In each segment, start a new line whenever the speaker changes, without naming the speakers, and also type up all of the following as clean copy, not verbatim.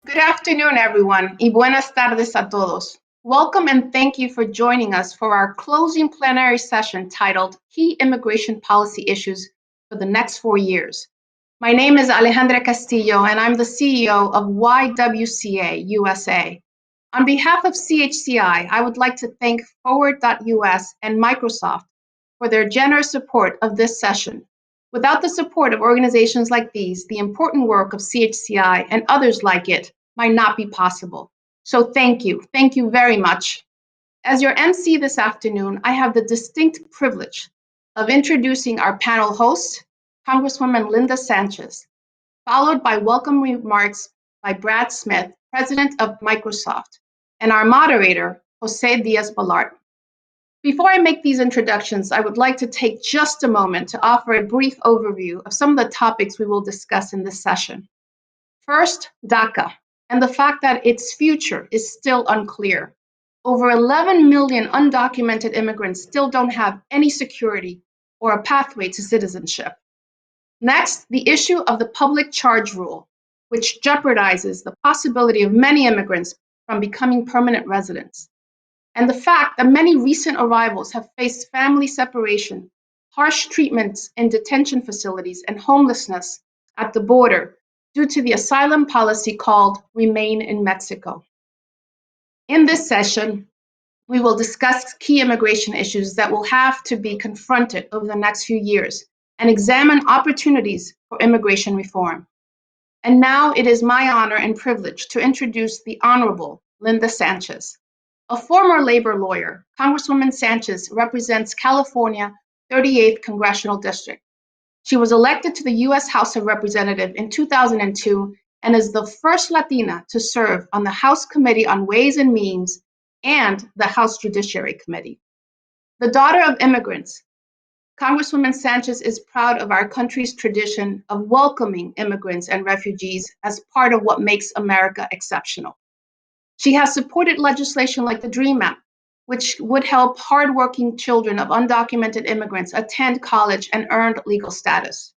Good afternoon, everyone, y buenas tardes a todos. Welcome and thank you for joining us for our closing plenary session titled Key Immigration Policy Issues for the Next 4 Years. My name is Alejandra Castillo, and I'm the CEO of YWCA USA. On behalf of CHCI, I would like to thank Forward.us and Microsoft for their generous support of this session. Without the support of organizations like these, the important work of CHCI and others like it might not be possible. So thank you. Thank you very much. As your MC this afternoon, I have the distinct privilege of introducing our panel host, Congresswoman Linda Sanchez, followed by welcome remarks by Brad Smith, President of Microsoft, and our moderator, Jose Diaz-Balart. Before I make these introductions, I would like to take just a moment to offer a brief overview of some of the topics we will discuss in this session. First, DACA, and the fact that its future is still unclear. Over 11 million undocumented immigrants still don't have any security or a pathway to citizenship. Next, the issue of the public charge rule, which jeopardizes the possibility of many immigrants from becoming permanent residents. And the fact that many recent arrivals have faced family separation, harsh treatments in detention facilities, and homelessness at the border due to the asylum policy called Remain in Mexico. In this session, we will discuss key immigration issues that will have to be confronted over the next few years and examine opportunities for immigration reform. And now it is my honor and privilege to introduce the Honorable Linda Sanchez. A former labor lawyer, Congresswoman Sanchez represents California 38th Congressional District. She was elected to the U.S. House of Representatives in 2002 and is the first Latina to serve on the House Committee on Ways and Means and the House Judiciary Committee. The daughter of immigrants, Congresswoman Sanchez is proud of our country's tradition of welcoming immigrants and refugees as part of what makes America exceptional. She has supported legislation like the DREAM Act, which would help hardworking children of undocumented immigrants attend college and earn legal status.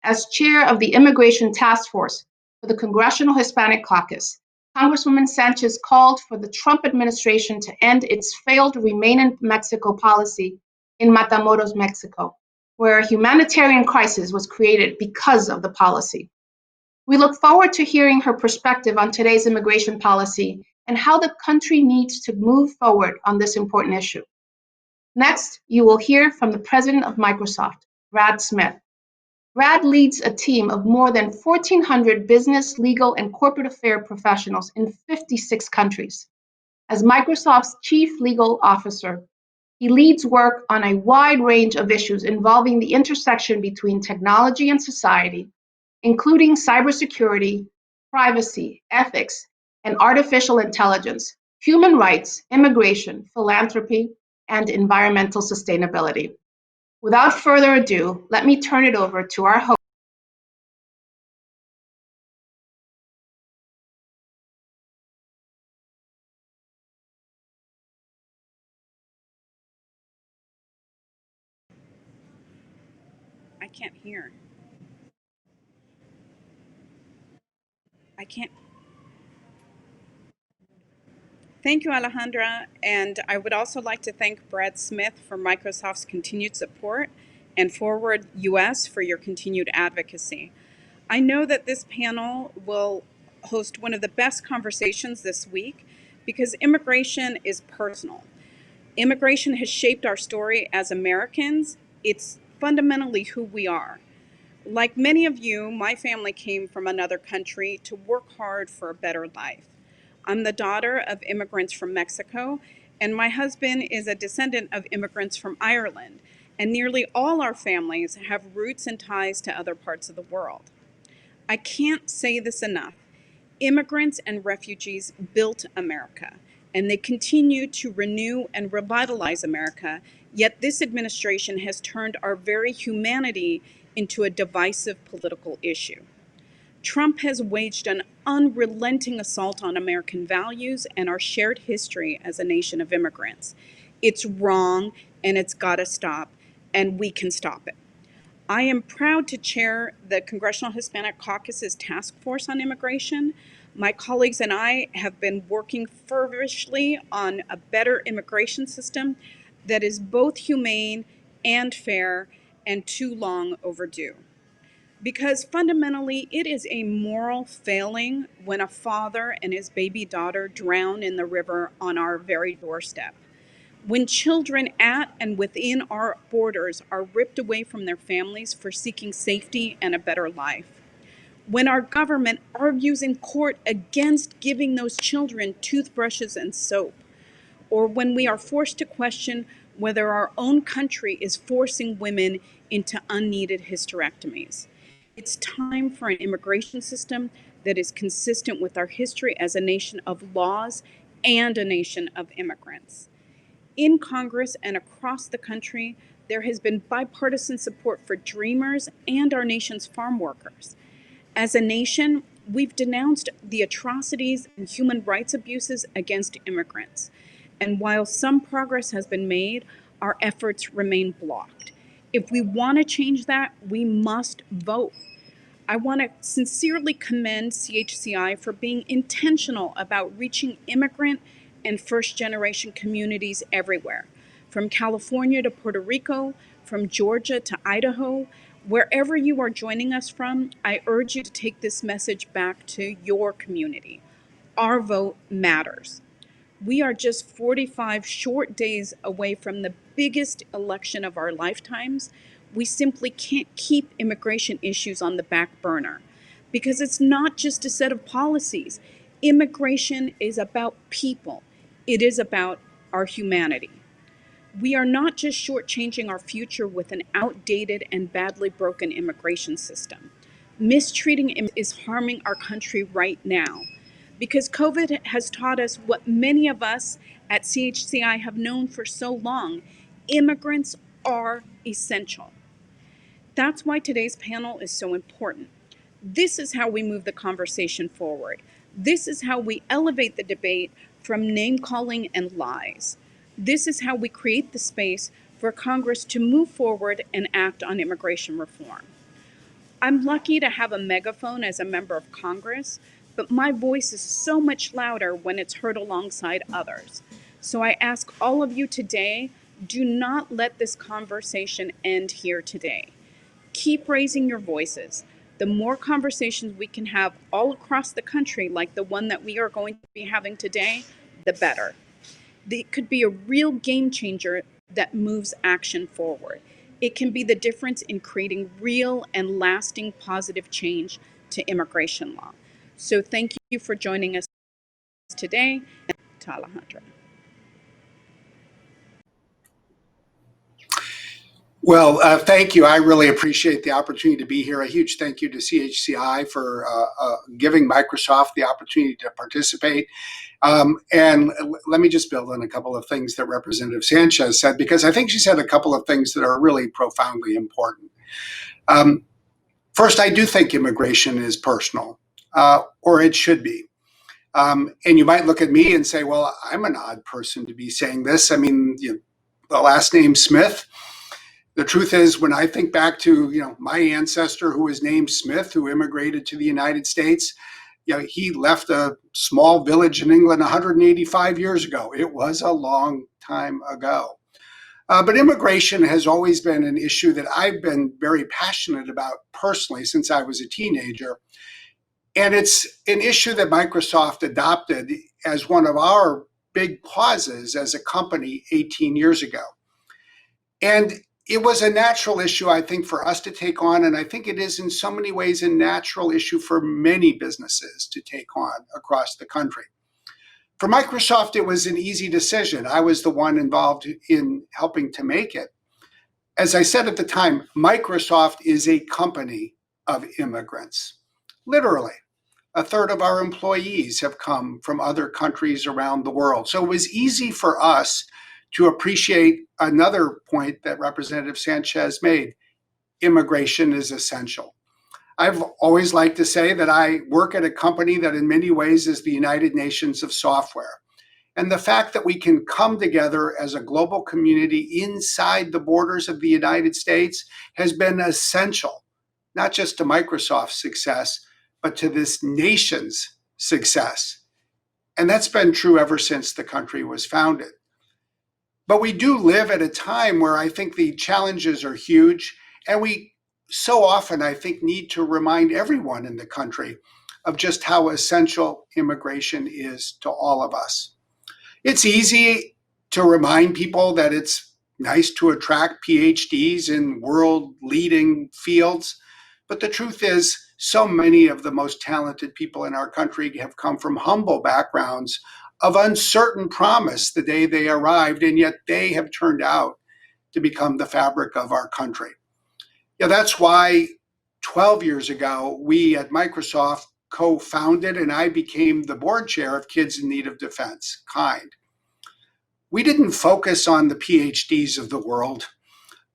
As chair of the Immigration Task Force for the Congressional Hispanic Caucus, Congresswoman Sanchez called for the Trump administration to end its failed Remain in Mexico policy in Matamoros, Mexico, where a humanitarian crisis was created because of the policy. We look forward to hearing her perspective on today's immigration policy and how the country needs to move forward on this important issue. Next, you will hear from the president of Microsoft, Brad Smith. Brad leads a team of more than 1,400 business, legal, and corporate affairs professionals in 56 countries. As Microsoft's chief legal officer, he leads work on a wide range of issues involving the intersection between technology and society, including cybersecurity, privacy, ethics, and artificial intelligence, human rights, immigration, philanthropy, and environmental sustainability. Without further ado, let me turn it over to our host.
I can't hear. I can't. Thank you, Alejandra. And I would also like to thank Brad Smith for Microsoft's continued support and Forward US for your continued advocacy. I know that this panel will host one of the best conversations this week because immigration is personal. Immigration has shaped our story as Americans. It's fundamentally who we are. Like many of you, my family came from another country to work hard for a better life. I'm the daughter of immigrants from Mexico, and my husband is a descendant of immigrants from Ireland, and nearly all our families have roots and ties to other parts of the world. I can't say this enough. Immigrants and refugees built America, and they continue to renew and revitalize America, yet this administration has turned our very humanity into a divisive political issue. Trump has waged an unrelenting assault on American values and our shared history as a nation of immigrants. It's wrong, and it's got to stop, and we can stop it. I am proud to chair the Congressional Hispanic Caucus's Task Force on Immigration. My colleagues and I have been working feverishly on a better immigration system that is both humane and fair and too long overdue. Because fundamentally, it is a moral failing when a father and his baby daughter drown in the river on our very doorstep. When children at and within our borders are ripped away from their families for seeking safety and a better life. When our government argues in court against giving those children toothbrushes and soap, or when we are forced to question whether our own country is forcing women into unneeded hysterectomies. It's time for an immigration system that is consistent with our history as a nation of laws and a nation of immigrants. In Congress and across the country, there has been bipartisan support for dreamers and our nation's farm workers. As a nation, we've denounced the atrocities and human rights abuses against immigrants. And while some progress has been made, our efforts remain blocked. If we want to change that, we must vote. I want to sincerely commend CHCI for being intentional about reaching immigrant and first-generation communities everywhere, from California to Puerto Rico, from Georgia to Idaho. Wherever you are joining us from, I urge you to take this message back to your community. Our vote matters. We are just 45 short days away from the biggest election of our lifetimes. We simply can't keep immigration issues on the back burner because it's not just a set of policies. Immigration is about people. It is about our humanity. We are not just shortchanging our future with an outdated and badly broken immigration system. Mistreating is harming our country right now because COVID has taught us what many of us at CHCI have known for so long. Immigrants are essential. That's why today's panel is so important. This is how we move the conversation forward. This is how we elevate the debate from name-calling and lies. This is how we create the space for Congress to move forward and act on immigration reform. I'm lucky to have a megaphone as a member of Congress, but my voice is so much louder when it's heard alongside others. So I ask all of you today, do not let this conversation end here today. Keep raising your voices. The more conversations we can have all across the country, like the one that we are going to be having today, the better. It could be a real game changer that moves action forward. It can be the difference in creating real and lasting positive change to immigration law. So thank you for joining us today. And to Alejandra.
Well, thank you. I really appreciate the opportunity to be here. A huge thank you to CHCI for giving Microsoft the opportunity to participate. And let me just build on a couple of things that Representative Sanchez said, because I think she said a couple of things that are really profoundly important. First, I do think immigration is personal, or it should be. And you might look at me and say, well, I'm an odd person to be saying this. I mean, the last name Smith. The truth is, when I think back to my ancestor who was named Smith, who immigrated to the United States, he left a small village in England 185 years ago. It was a long time ago. But immigration has always been an issue that I've been very passionate about personally since I was a teenager. And it's an issue that Microsoft adopted as one of our big causes as a company 18 years ago. And it was a natural issue, I think, for us to take on, and I think it is in so many ways a natural issue for many businesses to take on across the country. For Microsoft, it was an easy decision. I was the one involved in helping to make it. As I said at the time, Microsoft is a company of immigrants. Literally, a third of our employees have come from other countries around the world. So it was easy for us to appreciate another point that Representative Sanchez made. Immigration is essential. I've always liked to say that I work at a company that in many ways is the United Nations of software. And the fact that we can come together as a global community inside the borders of the United States has been essential, not just to Microsoft's success, but to this nation's success. And that's been true ever since the country was founded. But we do live at a time where I think the challenges are huge, and we so often, I think, need to remind everyone in the country of just how essential immigration is to all of us. It's easy to remind people that it's nice to attract PhDs in world-leading fields, but the truth is, so many of the most talented people in our country have come from humble backgrounds of uncertain promise the day they arrived, and yet they have turned out to become the fabric of our country. Yeah, that's why 12 years ago, we at Microsoft co-founded and I became the board chair of Kids in Need of Defense, KIND. We didn't focus on the PhDs of the world.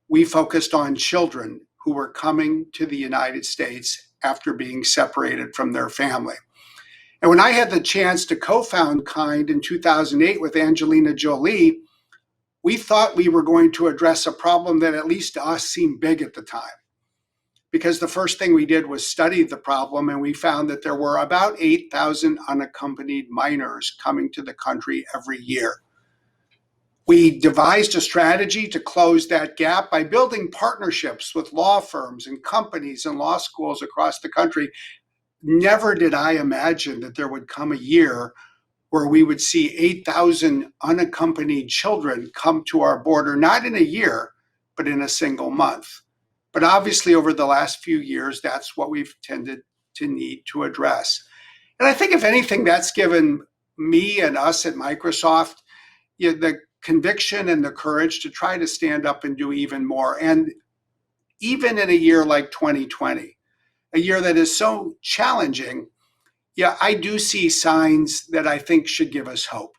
We focused on children who were coming to the United States after being separated from their family. And when I had the chance to co-found KIND in 2008 with Angelina Jolie, we thought we were going to address a problem that at least to us seemed big at the time. Because the first thing we did was study the problem, and we found that there were about 8,000 unaccompanied minors coming to the country every year. We devised a strategy to close that gap by building partnerships with law firms and companies and law schools across the country. Never did I imagine that there would come a year where we would see 8,000 unaccompanied children come to our border, not in a year, but in a single month. But obviously, over the last few years, that's what we've tended to need to address. And I think, if anything, that's given me and us at Microsoft the conviction and the courage to try to stand up and do even more. And even in a year like 2020, a year that is so challenging, I do see signs that I think should give us hope.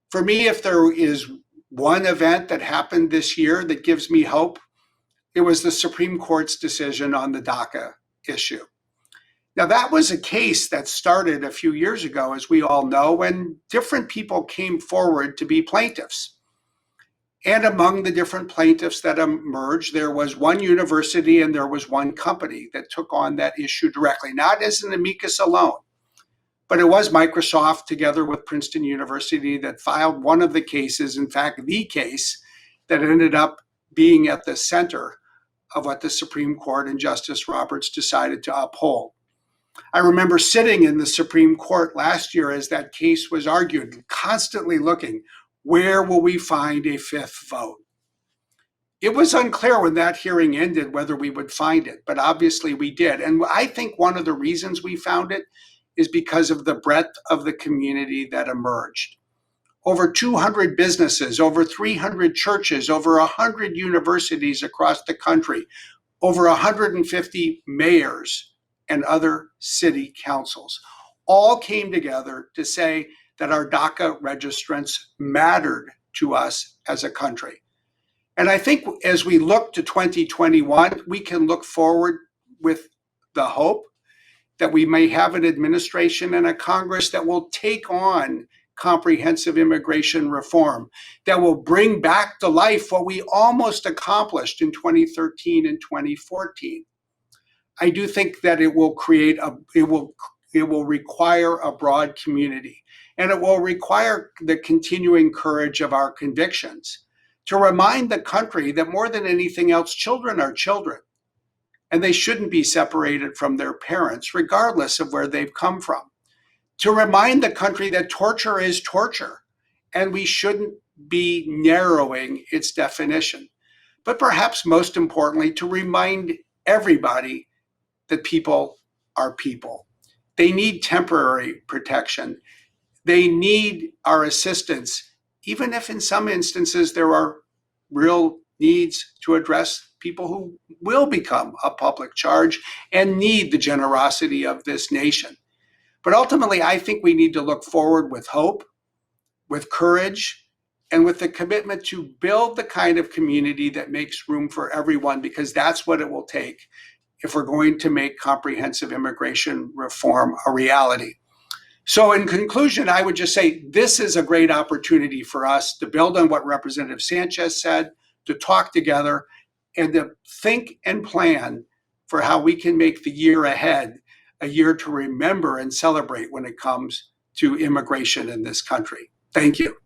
For me, if there is one event that happened this year that gives me hope, it was the Supreme Court's decision on the DACA issue. Now, that was a case that started a few years ago, as we all know, when different people came forward to be plaintiffs. And among the different plaintiffs that emerged, there was one university and there was one company that took on that issue directly, not as an amicus alone, but it was Microsoft together with Princeton University that filed one of the cases, in fact, the case that ended up being at the center of what the Supreme Court and Justice Roberts decided to uphold. I remember sitting in the Supreme Court last year as that case was argued, constantly looking, where will we find a fifth vote? It was unclear when that hearing ended whether we would find it, but obviously we did. And I think one of the reasons we found it is because of the breadth of the community that emerged. Over 200 businesses, over 300 churches, over 100 universities across the country, over 150 mayors and other city councils all came together to say that our DACA registrants mattered to us as a country. And I think as we look to 2021, we can look forward with the hope that we may have an administration and a Congress that will take on comprehensive immigration reform, that will bring back to life what we almost accomplished in 2013 and 2014. I do think that it will require a broad community, and it will require the continuing courage of our convictions to remind the country that more than anything else, children are children, and they shouldn't be separated from their parents, regardless of where they've come from. To remind the country that torture is torture, and we shouldn't be narrowing its definition. But perhaps most importantly, to remind everybody that people are people. They need temporary protection. They need our assistance, even if in some instances there are real needs to address people who will become a public charge and need the generosity of this nation. But ultimately, I think we need to look forward with hope, with courage, and with the commitment to build the kind of community that makes room for everyone, because that's what it will take if we're going to make comprehensive immigration reform a reality. So in conclusion, I would just say this is a great opportunity for us to build on what Representative Sanchez said, to talk together, and to think and plan for how we can make the year ahead a year to remember and celebrate when it comes to immigration in this country. Thank you.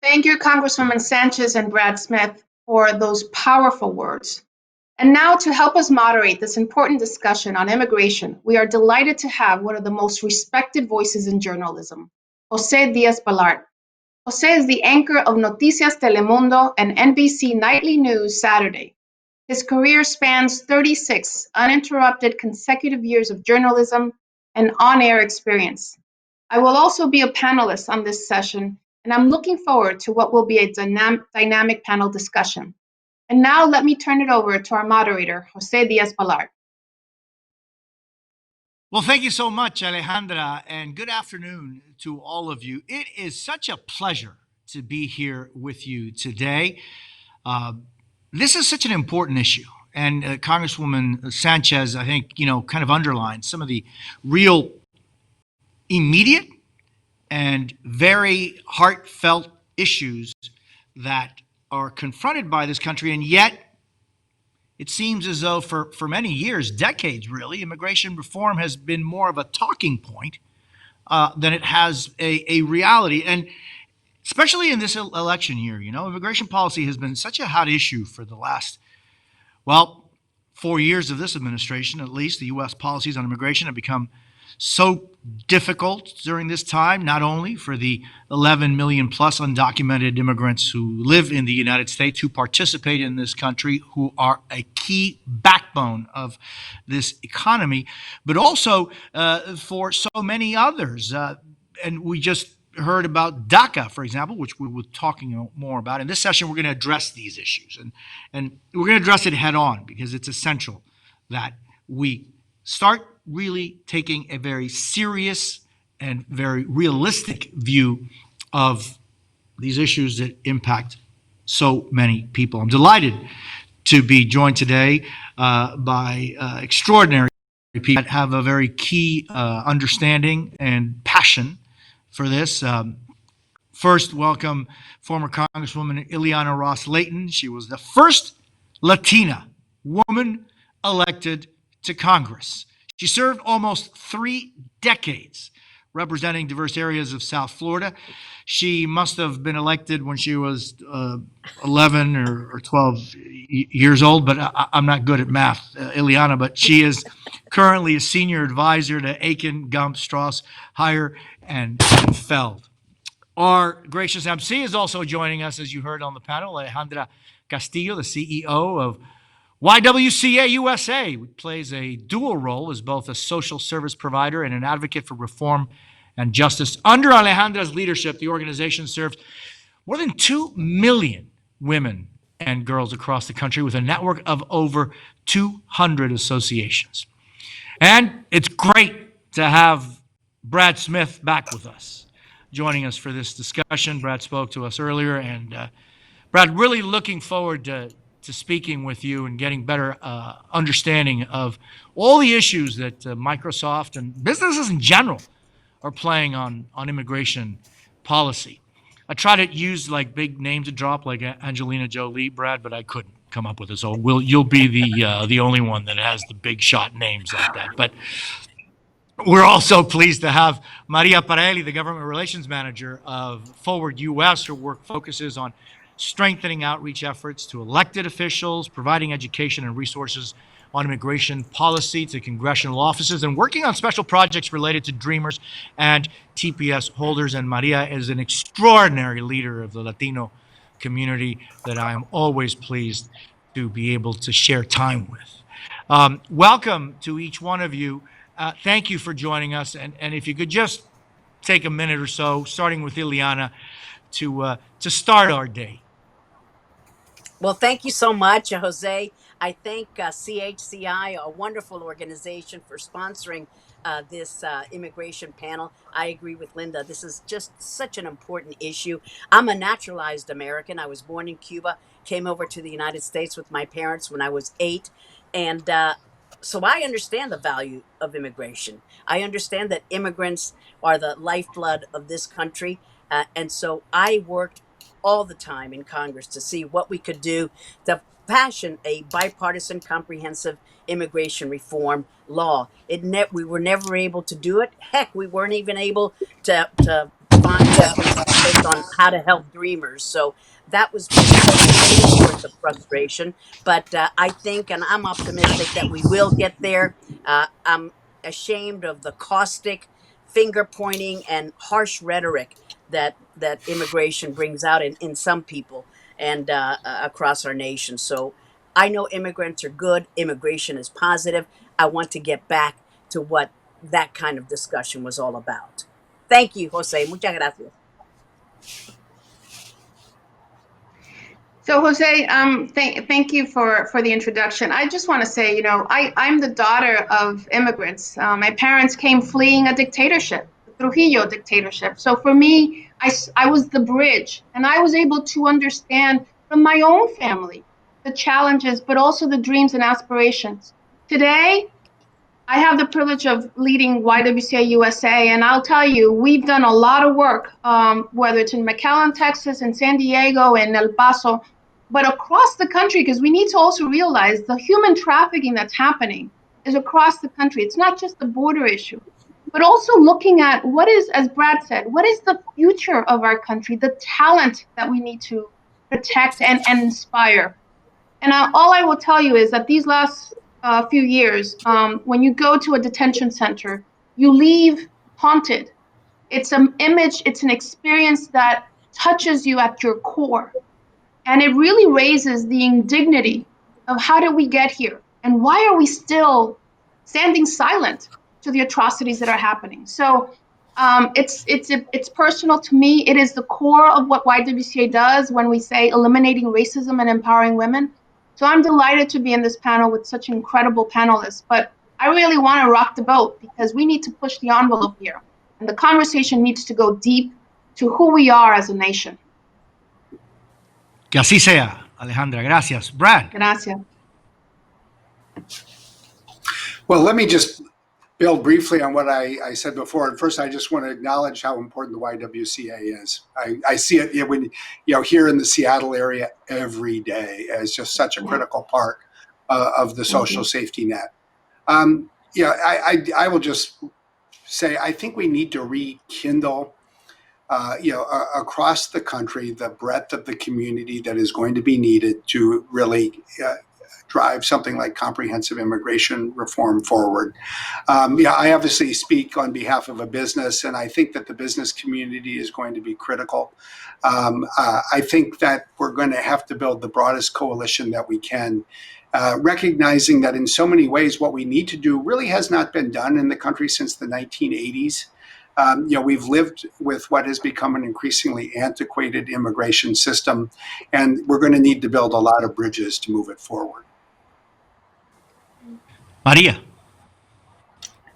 Thank you, Congresswoman Sanchez and Brad Smith, for those powerful words. And now, to help us moderate this important discussion on immigration, we are delighted to have one of the most respected voices in journalism, Jose Diaz-Balart. Jose is the anchor of Noticias Telemundo and NBC Nightly News Saturday. His career spans 36 uninterrupted consecutive years of journalism and on-air experience. I will also be a panelist on this session, and I'm looking forward to what will be a dynamic panel discussion. And now let me turn it over to our moderator, Jose Diaz-Balart.
Well, thank you so much, Alejandra, and good afternoon to all of you. It is such a pleasure to be here with you today. This is such an important issue, and Congresswoman Sanchez, I think, kind of underlined some of the real immediate and very heartfelt issues that are confronted by this country, and yet it seems as though for many years, decades really, immigration reform has been more of a talking point than it has a reality. And especially in this election year, immigration policy has been such a hot issue for the last, 4 years of this administration, at least. The U.S. policies on immigration have become so difficult during this time, not only for the 11 million plus undocumented immigrants who live in the United States, who participate in this country, who are a key backbone of this economy, but also for so many others. And we just heard about DACA, for example, which we were talking more about. In this session, we're going to address these issues, and we're going to address it head on because it's essential that we start really taking a very serious and very realistic view of these issues that impact so many people. I'm delighted to be joined today by extraordinary people that have a very key understanding and passion for this. First, welcome former Congresswoman Ileana Ross Layton. She was the first Latina woman elected to Congress. She served almost 3 decades representing diverse areas of South Florida. She must have been elected when she was 11 or 12 years old, but I'm not good at math, Ileana, but she is currently a senior advisor to Aiken, Gump, Strauss, Heyer, and Feld. Our gracious MC is also joining us, as you heard on the panel, Alejandra Castillo, the CEO of YWCA USA, which plays a dual role as both a social service provider and an advocate for reform and justice. Under Alejandra's leadership, the organization served more than 2 million women and girls across the country with a network of over 200 associations. And it's great to have Brad Smith back with us, joining us for this discussion. Brad spoke to us earlier, and Brad, really looking forward to speaking with you and getting better understanding of all the issues that Microsoft and businesses in general are playing on immigration policy. I tried to use like big names to drop like Angelina Jolie, Brad, but I couldn't come up with it. So you'll be the only one that has the big shot names like that. But we're also pleased to have Maria Parelli, the government relations manager of Forward US. Her work focuses on strengthening outreach efforts to elected officials, providing education and resources on immigration policy to congressional offices, and working on special projects related to Dreamers and TPS holders. And Maria is an extraordinary leader of the Latino community that I am always pleased to be able to share time with. Welcome to each one of you. Thank you for joining us. And if you could just take a minute or so, starting with Ileana, to start our day.
Well, thank you so much, Jose. I thank CHCI, a wonderful organization, for sponsoring this immigration panel. I agree with Linda. This is just such an important issue. I'm a naturalized American. I was born in Cuba, came over to the United States with my parents when I was 8. And so I understand the value of immigration. I understand that immigrants are the lifeblood of this country. And so I worked all the time in Congress to see what we could do to fashion a bipartisan, comprehensive immigration reform law. We were never able to do it. Heck, we weren't even able to find consensus on how to help dreamers. So that was a source of frustration. But I think, and I'm optimistic that we will get there. I'm ashamed of the caustic, finger pointing, and harsh rhetoric that immigration brings out in some people and across our nation. So I know immigrants are good. Immigration is positive. I want to get back to what that kind of discussion was all about. Thank you, Jose. Muchas gracias.
So Jose, thank you for the introduction. I just want to say, I'm the daughter of immigrants. My parents came fleeing a dictatorship, the Trujillo dictatorship. So for me, I was the bridge, and I was able to understand from my own family the challenges, but also the dreams and aspirations. Today, I have the privilege of leading YWCA USA, and I'll tell you, we've done a lot of work, whether it's in McAllen, Texas, in San Diego, and El Paso, but across the country, because we need to also realize the human trafficking that's happening is across the country. It's not just the border issue, but also looking at what is, as Brad said, what is the future of our country, the talent that we need to protect and inspire. And all I will tell you is that these last few years, when you go to a detention center, you leave haunted. It's an image, it's an experience that touches you at your core. And it really raises the indignity of how did we get here? And why are we still standing silent to the atrocities that are happening? So it's personal to me. It is the core of what YWCA does when we say eliminating racism and empowering women. So I'm delighted to be in this panel with such incredible panelists. But I really want to rock the boat because we need to push the envelope here. And the conversation needs to go deep to who we are as a nation.
Que así sea, Alejandra. Gracias. Brad.
Gracias.
Well, let me just build briefly on what I said before. And first, I just want to acknowledge how important the YWCA is. I see it when here in the Seattle area every day as just such a critical part of the social safety net. I will just say I think we need to rekindle, across the country, the breadth of the community that is going to be needed to really drive something like comprehensive immigration reform forward. I obviously speak on behalf of a business, and I think that the business community is going to be critical. I think that we're going to have to build the broadest coalition that we can, recognizing that in so many ways what we need to do really has not been done in the country since the 1980s. We've lived with what has become an increasingly antiquated immigration system, and we're going to need to build a lot of bridges to move it forward.
Maria.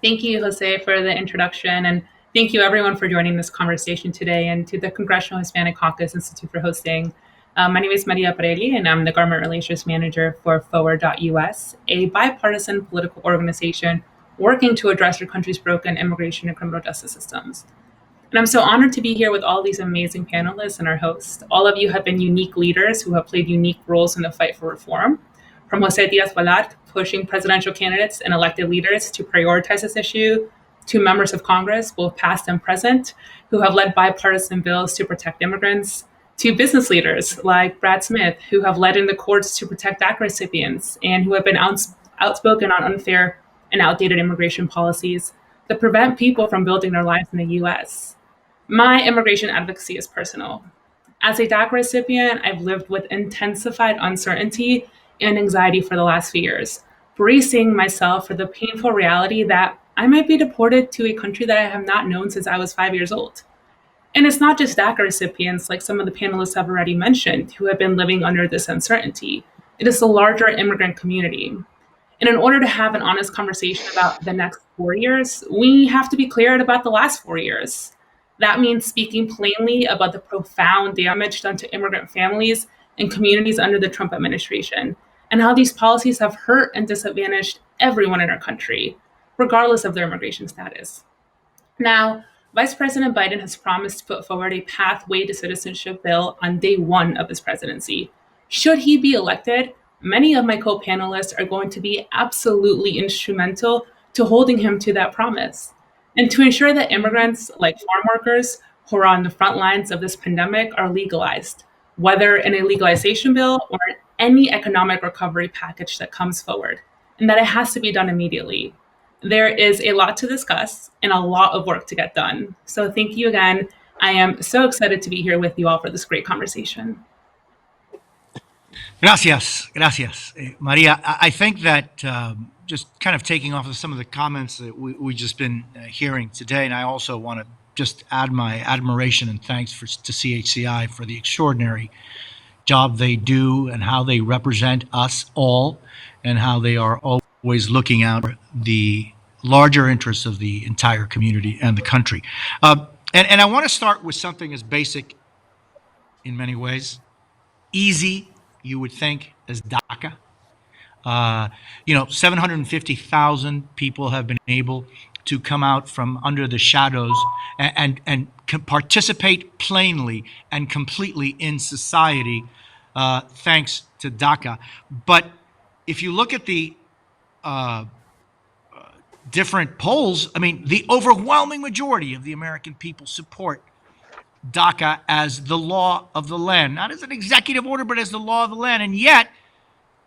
Thank you, Jose, for the introduction, and thank you everyone for joining this conversation today, and to the Congressional Hispanic Caucus Institute for hosting. My name is Maria Parelli, and I'm the Government Relations Manager for Forward.us, a bipartisan political organization working to address your country's broken immigration and criminal justice systems. And I'm so honored to be here with all these amazing panelists and our host. All of you have been unique leaders who have played unique roles in the fight for reform. From Jose Diaz-Balart pushing presidential candidates and elected leaders to prioritize this issue, to members of Congress, both past and present, who have led bipartisan bills to protect immigrants, to business leaders like Brad Smith, who have led in the courts to protect DACA recipients and who have been outspoken on unfair and outdated immigration policies that prevent people from building their lives in the US. My immigration advocacy is personal. As a DACA recipient, I've lived with intensified uncertainty and anxiety for the last few years, bracing myself for the painful reality that I might be deported to a country that I have not known since I was 5 years old. And it's not just DACA recipients, like some of the panelists have already mentioned, who have been living under this uncertainty. It is the larger immigrant community. And in order to have an honest conversation about the next 4 years, we have to be clear about the last 4 years. That means speaking plainly about the profound damage done to immigrant families and communities under the Trump administration, and how these policies have hurt and disadvantaged everyone in our country, regardless of their immigration status. Now, Vice President Biden has promised to put forward a pathway to citizenship bill on day one of his presidency. Should he be elected, many of my co-panelists are going to be absolutely instrumental to holding him to that promise. And to ensure that immigrants, like farm workers who are on the front lines of this pandemic, are legalized, whether in a legalization bill or any economic recovery package that comes forward, and that it has to be done immediately. There is a lot to discuss and a lot of work to get done. So thank you again. I am so excited to be here with you all for this great conversation.
Gracias, Maria. I think that just kind of taking off of some of the comments that we just been hearing today, and I also want to just add my admiration and thanks to CHCI for the extraordinary job they do and how they represent us all and how they are always looking out for the larger interests of the entire community and the country. And I want to start with something as basic in many ways, easy, you would think, as DACA. 750,000 people have been able to come out from under the shadows and participate plainly and completely in society thanks to DACA. But if you look at the different polls, I mean, the overwhelming majority of the American people support DACA as the law of the land, not as an executive order, but as the law of the land. And yet,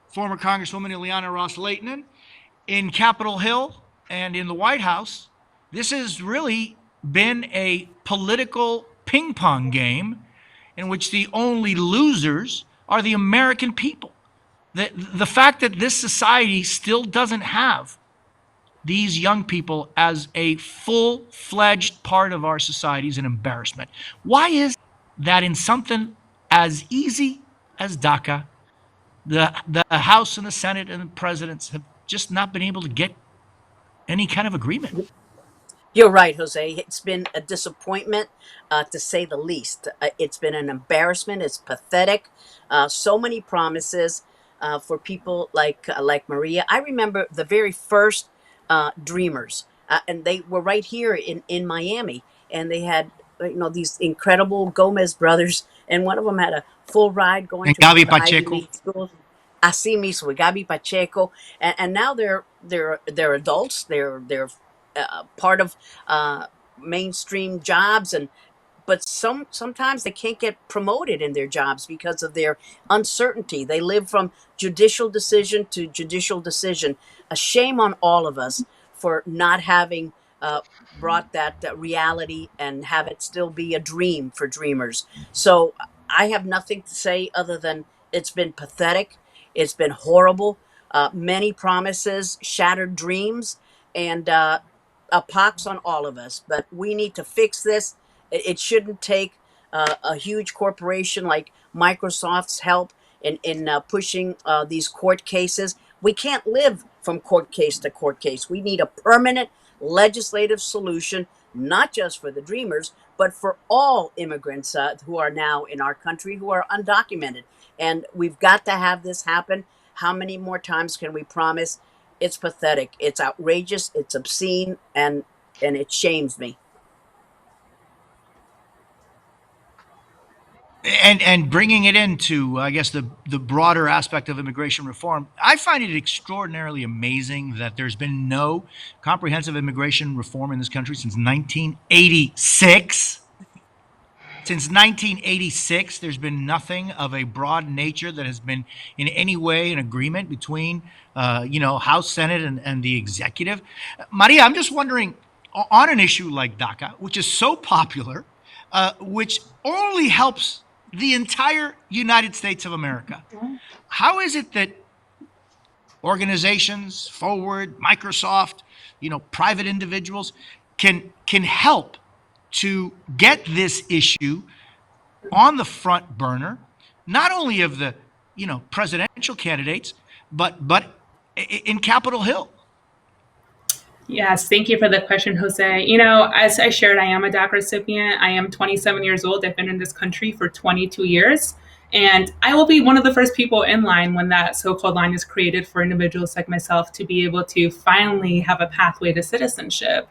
former Congresswoman Ileana Layton in Capitol Hill and in the White House, this has really been a political ping pong game in which the only losers are the American people. The fact that this society still doesn't have these young people as a full-fledged part of our society is an embarrassment. Why is that in something as easy as DACA, the House and the Senate and the presidents have just not been able to get any kind of agreement?
You're right, Jose. It's been a disappointment, to say the least. It's been an embarrassment. It's pathetic. So many promises for people like Maria. I remember the very first Dreamers, and they were right here in Miami, and they had these incredible Gomez brothers, and one of them had a full ride going
And
to one
Gaby
of the Ivy
Pacheco.
League schools. Así mismo, Gaby Pacheco, and now they're adults. They're part of mainstream jobs, but sometimes they can't get promoted in their jobs because of their uncertainty. They live from judicial decision to judicial decision. A shame on all of us for not having brought that reality and have it still be a dream for dreamers. So I have nothing to say other than it's been pathetic. It's been horrible. Many promises, shattered dreams, and a pox on all of us. But we need to fix this. It shouldn't take a huge corporation like Microsoft's help in pushing these court cases. We can't live from court case to court case. We need a permanent legislative solution, not just for the Dreamers, but for all immigrants who are now in our country who are undocumented. And we've got to have this happen. How many more times can we promise? It's pathetic. It's outrageous. It's obscene, and it shames me.
And bringing it into, I guess, the broader aspect of immigration reform, I find it extraordinarily amazing that there's been no comprehensive immigration reform in this country since 1986. Since 1986, there's been nothing of a broad nature that has been in any way an agreement between, House, Senate, and the executive. Maria, I'm just wondering, on an issue like DACA, which is so popular, which only helps the entire United States of America, how is it that organizations, Forward, Microsoft, private individuals can help to get this issue on the front burner, not only of the presidential candidates, but in Capitol Hill?
Yes, thank you for the question, Jose. As I shared, I am a DACA recipient. I am 27 years old. I've been in this country for 22 years. And I will be one of the first people in line when that so-called line is created for individuals like myself to be able to finally have a pathway to citizenship.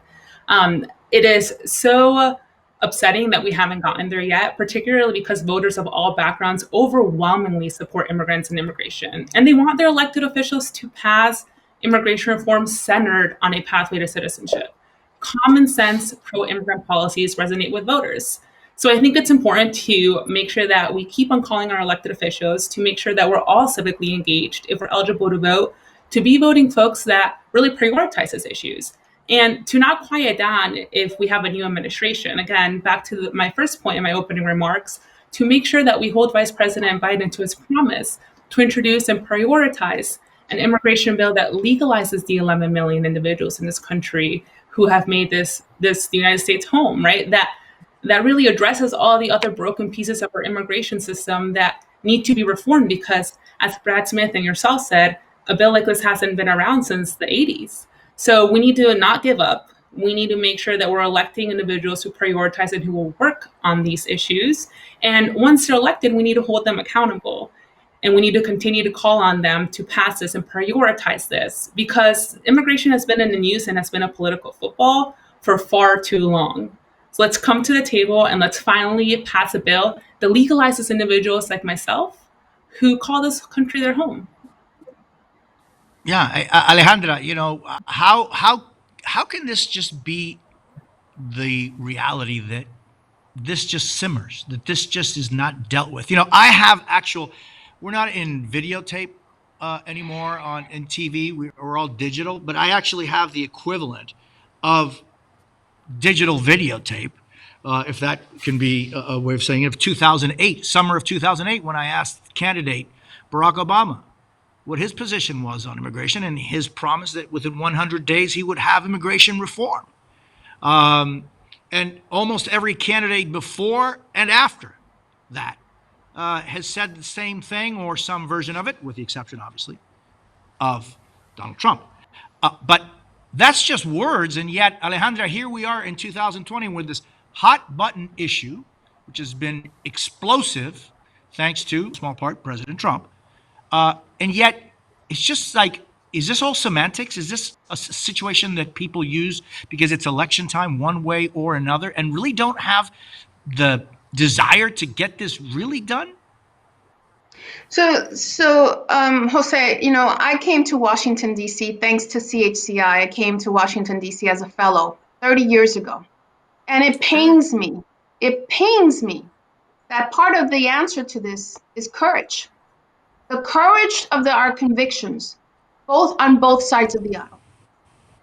it is so upsetting that we haven't gotten there yet, particularly because voters of all backgrounds overwhelmingly support immigrants and immigration. And they want their elected officials to pass immigration reforms centered on a pathway to citizenship. Common sense pro immigrant policies resonate with voters. So I think it's important to make sure that we keep on calling our elected officials to make sure that we're all civically engaged if we're eligible to vote, to be voting folks that really prioritize these issues. And to not quiet down if we have a new administration, again, back to my first point in my opening remarks, to make sure that we hold Vice President Biden to his promise to introduce and prioritize an immigration bill that legalizes the 11 million individuals in this country who have made this the United States home, right? That really addresses all the other broken pieces of our immigration system that need to be reformed because, as Brad Smith and yourself said, a bill like this hasn't been around since the 80s. So we need to not give up. We need to make sure that we're electing individuals who prioritize and who will work on these issues. And once they're elected, we need to hold them accountable. And we need to continue to call on them to pass this and prioritize this because immigration has been in the news and has been a political football for far too long. So let's come to the table and let's finally pass a bill that legalizes individuals like myself who call this country their home.
Yeah, Alejandra, how can this just be the reality that this just simmers, that this just is not dealt with? I have we're not in videotape anymore in TV. We're all digital, but I actually have the equivalent of digital videotape, if that can be a way of saying it, of 2008, summer of 2008, when I asked candidate Barack Obama what his position was on immigration and his promise that within 100 days he would have immigration reform. And almost every candidate before and after that has said the same thing or some version of it, with the exception, obviously, of Donald Trump. But that's just words. And yet, Alejandra, here we are in 2020 with this hot button issue, which has been explosive thanks to, in small part, President Trump. And yet, it's just like, is this all semantics? Is this a situation that people use because it's election time one way or another and really don't have the desire to get this really done?
So, Jose, I came to Washington, D.C. thanks to CHCI. I came to Washington, D.C. as a fellow 30 years ago. And it pains me that part of the answer to this is courage. The courage of our convictions, on both sides of the aisle.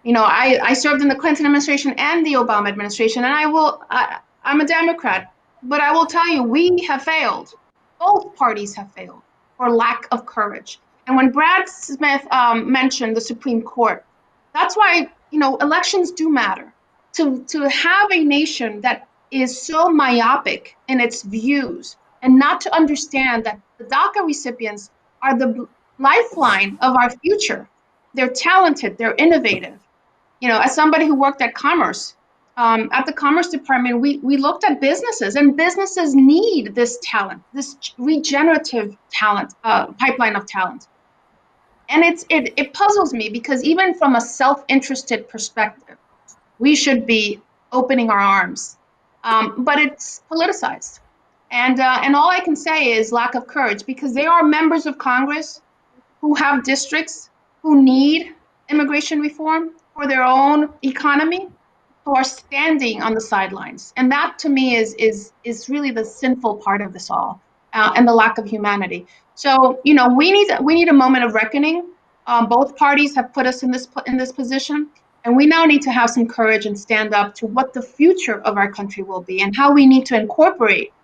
I served in the Clinton administration and the Obama administration, and I'm a Democrat, but I will tell you, we have failed. Both parties have failed for lack of courage. And when Brad Smith mentioned the Supreme Court, that's why, elections do matter. To have a nation that is so myopic in its views and not to understand that the DACA recipients are the lifeline of our future. They're talented, they're innovative. As somebody who worked at Commerce, at the Commerce Department, we looked at businesses, and businesses need this talent, this regenerative talent, pipeline of talent. And it puzzles me because even from a self-interested perspective, we should be opening our arms, but it's politicized. And all I can say is lack of courage, because they are members of Congress who have districts who need immigration reform for their own economy, who are standing on the sidelines. And that to me is really the sinful part of this all, and the lack of humanity. So, we need a moment of reckoning. Both parties have put us in this position. And we now need to have some courage and stand up to what the future of our country will be and how we need to incorporate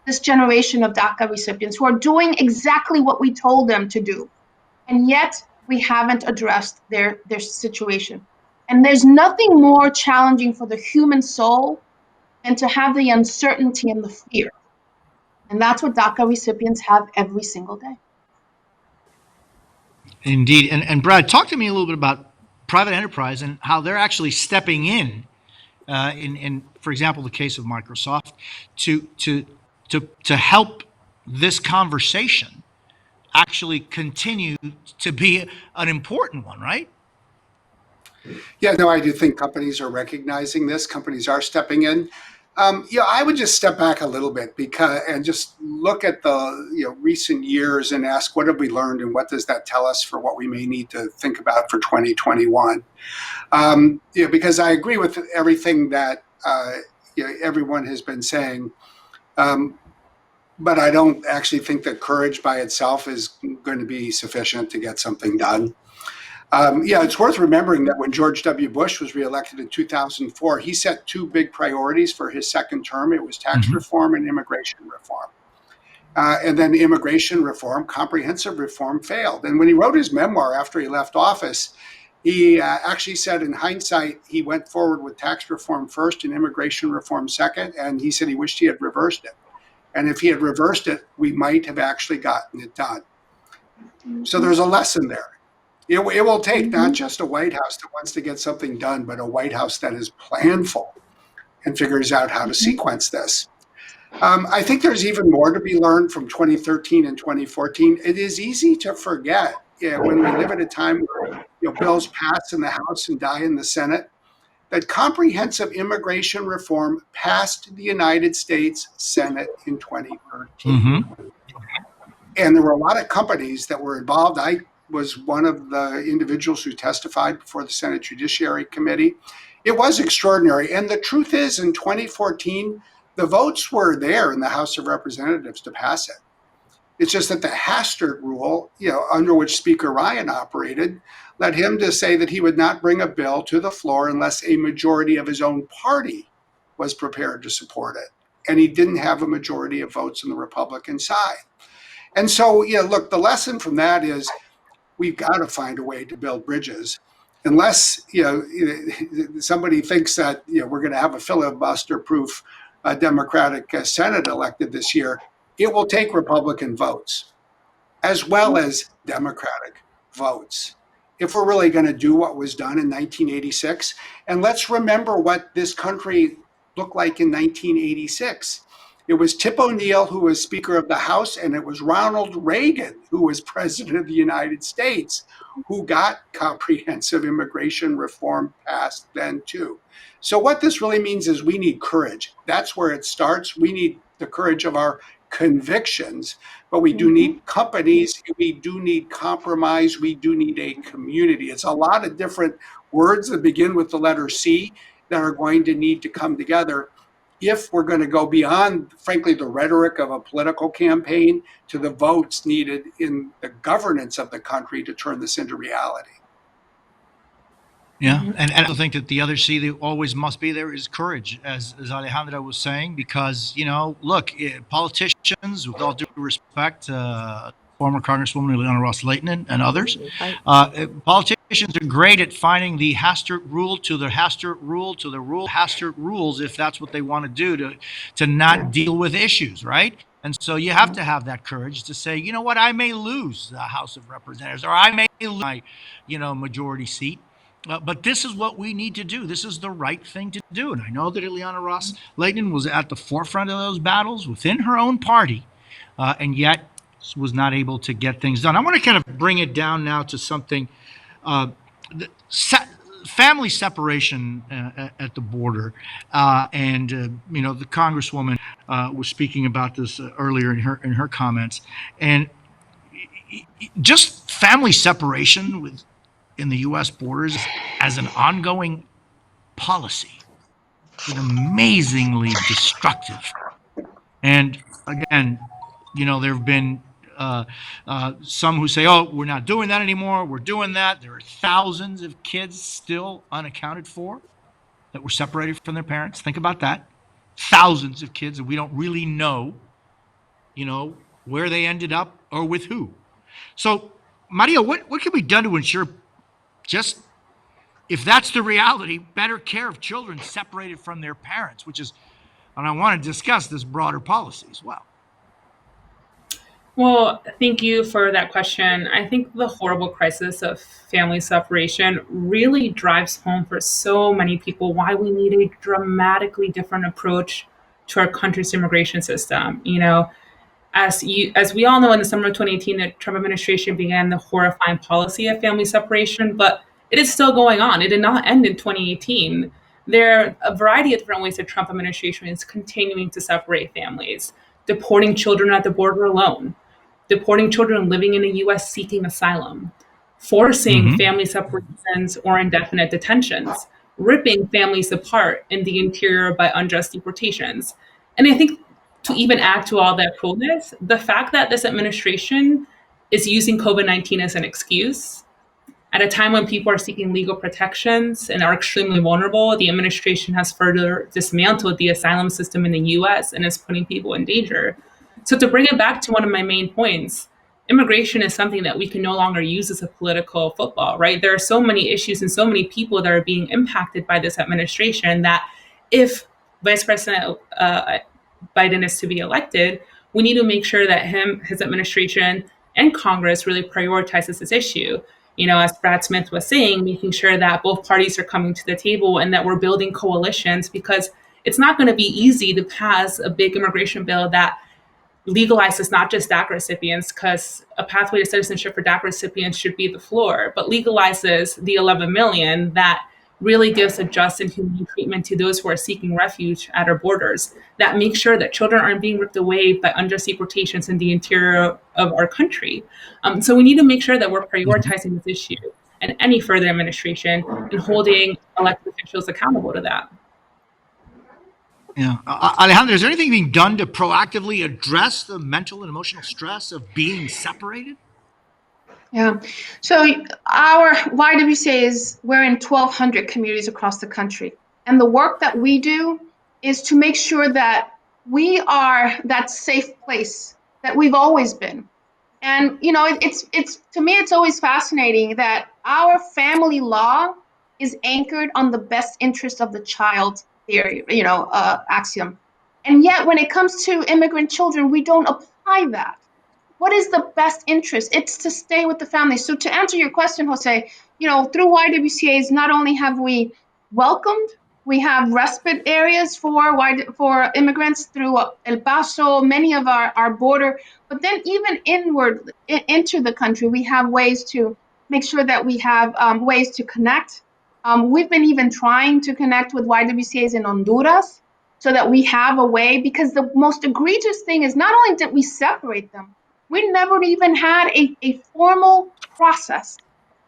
this generation of DACA recipients who are doing exactly what we told them to do. And yet we haven't addressed their situation. And there's nothing more challenging for the human soul than to have the uncertainty and the fear. And that's what DACA recipients have every single day.
Indeed. And Brad, talk to me a little bit about private enterprise and how they're actually stepping in, for example, the case of Microsoft, to help this conversation actually continue to be an important one, right?
Yeah, no, I do think companies are recognizing this. Companies are stepping in. I would just step back a little bit and just look at the recent years and ask what have we learned and what does that tell us for what we may need to think about for 2021. Because I agree with everything that everyone has been saying, but I don't actually think that courage by itself is going to be sufficient to get something done. It's worth remembering that when George W. Bush was reelected in 2004, he set two big priorities for his second term. It was tax reform and immigration reform. And then immigration reform, comprehensive reform, failed. And when he wrote his memoir after he left office, he actually said in hindsight, he went forward with tax reform first and immigration reform second. And he said he wished he had reversed it. And if he had reversed it, we might have actually gotten it done. So there's a lesson there. It will take not just a White House that wants to get something done, but a White House that is planful and figures out how to sequence this. I think there's even more to be learned from 2013 and 2014. It is easy to forget when we live at a time where bills pass in the House and die in the Senate, that comprehensive immigration reform passed the United States Senate in 2013. And there were a lot of companies that were involved. I was one of the individuals who testified before the Senate Judiciary Committee. It was extraordinary. And the truth is, in 2014, the votes were there in the House of Representatives to pass it. It's just that the Hastert rule, under which Speaker Ryan operated, led him to say that he would not bring a bill to the floor unless a majority of his own party was prepared to support it. And he didn't have a majority of votes on the Republican side. And so, look, the lesson from that is we've got to find a way to build bridges. Unless, somebody thinks that, we're going to have a filibuster-proof Democratic Senate elected this year, it will take Republican votes as well as Democratic votes if we're really going to do what was done in 1986. And let's remember what this country looked like in 1986. It was Tip O'Neill who was Speaker of the House, and it was Ronald Reagan who was President of the United States who got comprehensive immigration reform passed then too. So what this really means is we need courage. That's where it starts. We need the courage of our convictions, but we do need companies, we do need compromise, we do need a community. It's a lot of different words that begin with the letter C that are going to need to come together if we're going to go beyond, frankly, the rhetoric of a political campaign to the votes needed in the governance of the country to turn this into reality.
Yeah, and I think that the other C that always must be there is courage, as Alejandra was saying, because, look, politicians, with all due respect, former Congresswoman Ileana Layton and others, politicians are great at finding the Hastert rule to the Hastert rule to the rule Hastert rules if that's what they want to do to not deal with issues, right? And so you have to have that courage to say, you know what, I may lose the House of Representatives, or I may lose my, majority seat. But this is what we need to do. This is the right thing to do. And I know that Ileana Layton was at the forefront of those battles within her own party, and yet was not able to get things done. I want to kind of bring it down now to something, family separation at the border. And the Congresswoman was speaking about this earlier in her comments. And just family separation in the U.S. borders as an ongoing policy is amazingly destructive. And again, there have been some who say, oh, we're not doing that anymore. We're doing that. There are thousands of kids still unaccounted for that were separated from their parents. Think about that. Thousands of kids that we don't really know, where they ended up or with who. So, Maria, what can be done to ensure just, if that's the reality, better care of children separated from their parents, which is, and I want to discuss this broader policy as well.
Well, thank you for that question. I think the horrible crisis of family separation really drives home for so many people why we need a dramatically different approach to our country's immigration system. As we all know, in the summer of 2018, the Trump administration began the horrifying policy of family separation, but It is still going on. It did not end in 2018. There are a variety of different ways the Trump administration is continuing to separate families, deporting children at the border alone, deporting children living in the US seeking asylum, forcing
Mm-hmm.
family separations or indefinite detentions, ripping families apart in the interior by unjust deportations. And I think to even add to all that cruelness, the fact that this administration is using COVID-19 as an excuse at a time when people are seeking legal protections and are extremely vulnerable, the administration has further dismantled the asylum system in the US and is putting people in danger. So, to bring it back to one of my main points, immigration is something that we can no longer use as a political football, right? There are so many issues and so many people that are being impacted by this administration that if Vice President Biden is to be elected, we need to make sure that his administration, and Congress really prioritizes this issue. You know, as Brad Smith was saying, making sure that both parties are coming to the table and that we're building coalitions, because it's not going to be easy to pass a big immigration bill that legalizes not just DACA recipients, because a pathway to citizenship for DACA recipients should be the floor, but legalizes the 11 million that really gives a just and humane treatment to those who are seeking refuge at our borders, that makes sure that children aren't being ripped away by unjust deportations in the interior of our country. So we need to make sure that we're prioritizing this issue and any further administration and holding elected officials accountable to that.
Yeah. Alejandra, is there anything being done to proactively address the mental and emotional stress of being separated?
Yeah. So our YWCA we're in 1,200 communities across the country. And the work that we do is to make sure that we are that safe place that we've always been. And, you know, it's to me, it's always fascinating that our family law is anchored on the best interest of the child theory, axiom. And yet when it comes to immigrant children, we don't apply that. What is the best interest? It's to stay with the family. So to answer your question, Jose, through YWCA's, not only have we welcomed, we have respite areas for immigrants through El Paso, many of our border, but then even inward into the country, we have ways to make sure that we have ways to connect. We've been even trying to connect with YWCA's in Honduras so that we have a way, because the most egregious thing is not only did we separate them, we never even had a formal process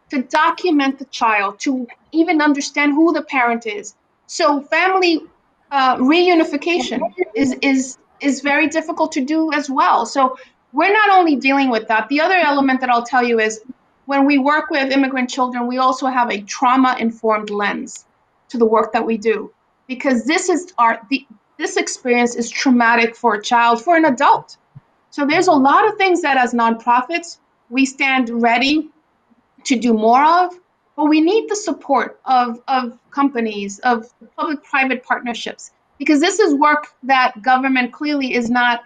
to document the child, to even understand who the parent is. So family reunification is very difficult to do as well. So we're not only dealing with that. The other element that I'll tell you is when we work with immigrant children, we also have a trauma-informed lens to the work that we do, because this experience is traumatic for a child, for an adult. So there's a lot of things that as nonprofits, we stand ready to do more of, but we need the support of companies, of public-private partnerships, because this is work that government clearly is not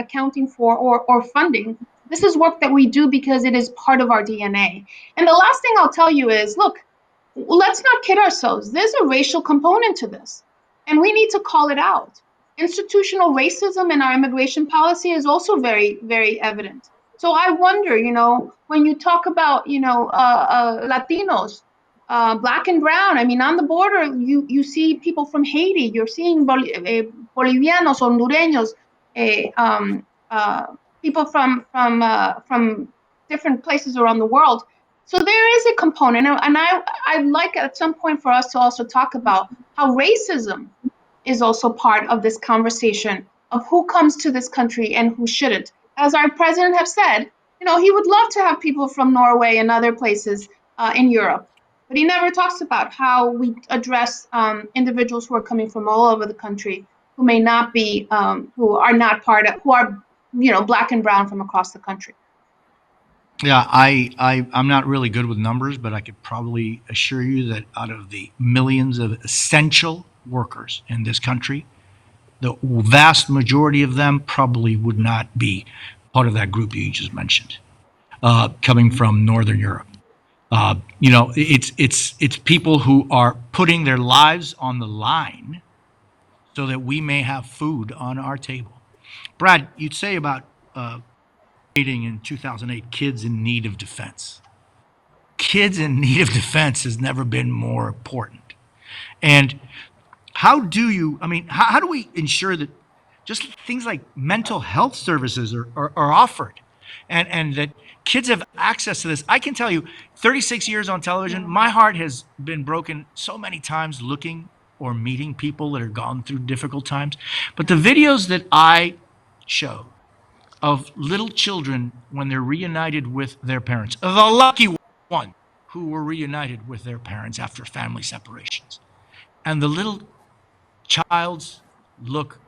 accounting for or funding. This is work that we do because it is part of our DNA. And the last thing I'll tell you is, look, let's not kid ourselves. There's a racial component to this, and we need to call it out. Institutional racism in our immigration policy is also very, very evident. So I wonder, when you talk about, Latinos, black and brown, I mean, on the border, you see people from Haiti, you're seeing Bolivianos, Hondureños, people from different places around the world. So there is a component, and I'd like at some point for us to also talk about how racism is also part of this conversation of who comes to this country and who shouldn't. As our president have said, he would love to have people from Norway and other places in Europe, but he never talks about how we address individuals who are coming from all over the country, who may not be, who are black and brown from across the country.
Yeah, I'm not really good with numbers, but I could probably assure you that out of the millions of essential workers in this country, the vast majority of them probably would not be part of that group you just mentioned, coming from Northern Europe. It's people who are putting their lives on the line so that we may have food on our table. Brad, you'd say about in 2008, kids in need of defense. kids in need of defense has never been more important. And how do you, I mean, how do we ensure that just things like mental health services are offered and that kids have access to this? I can tell you, 36 years on television, my heart has been broken so many times looking or meeting people that are gone through difficult times. But the videos that I show of little children when they're reunited with their parents, the lucky one who were reunited with their parents after family separations, and the little child's look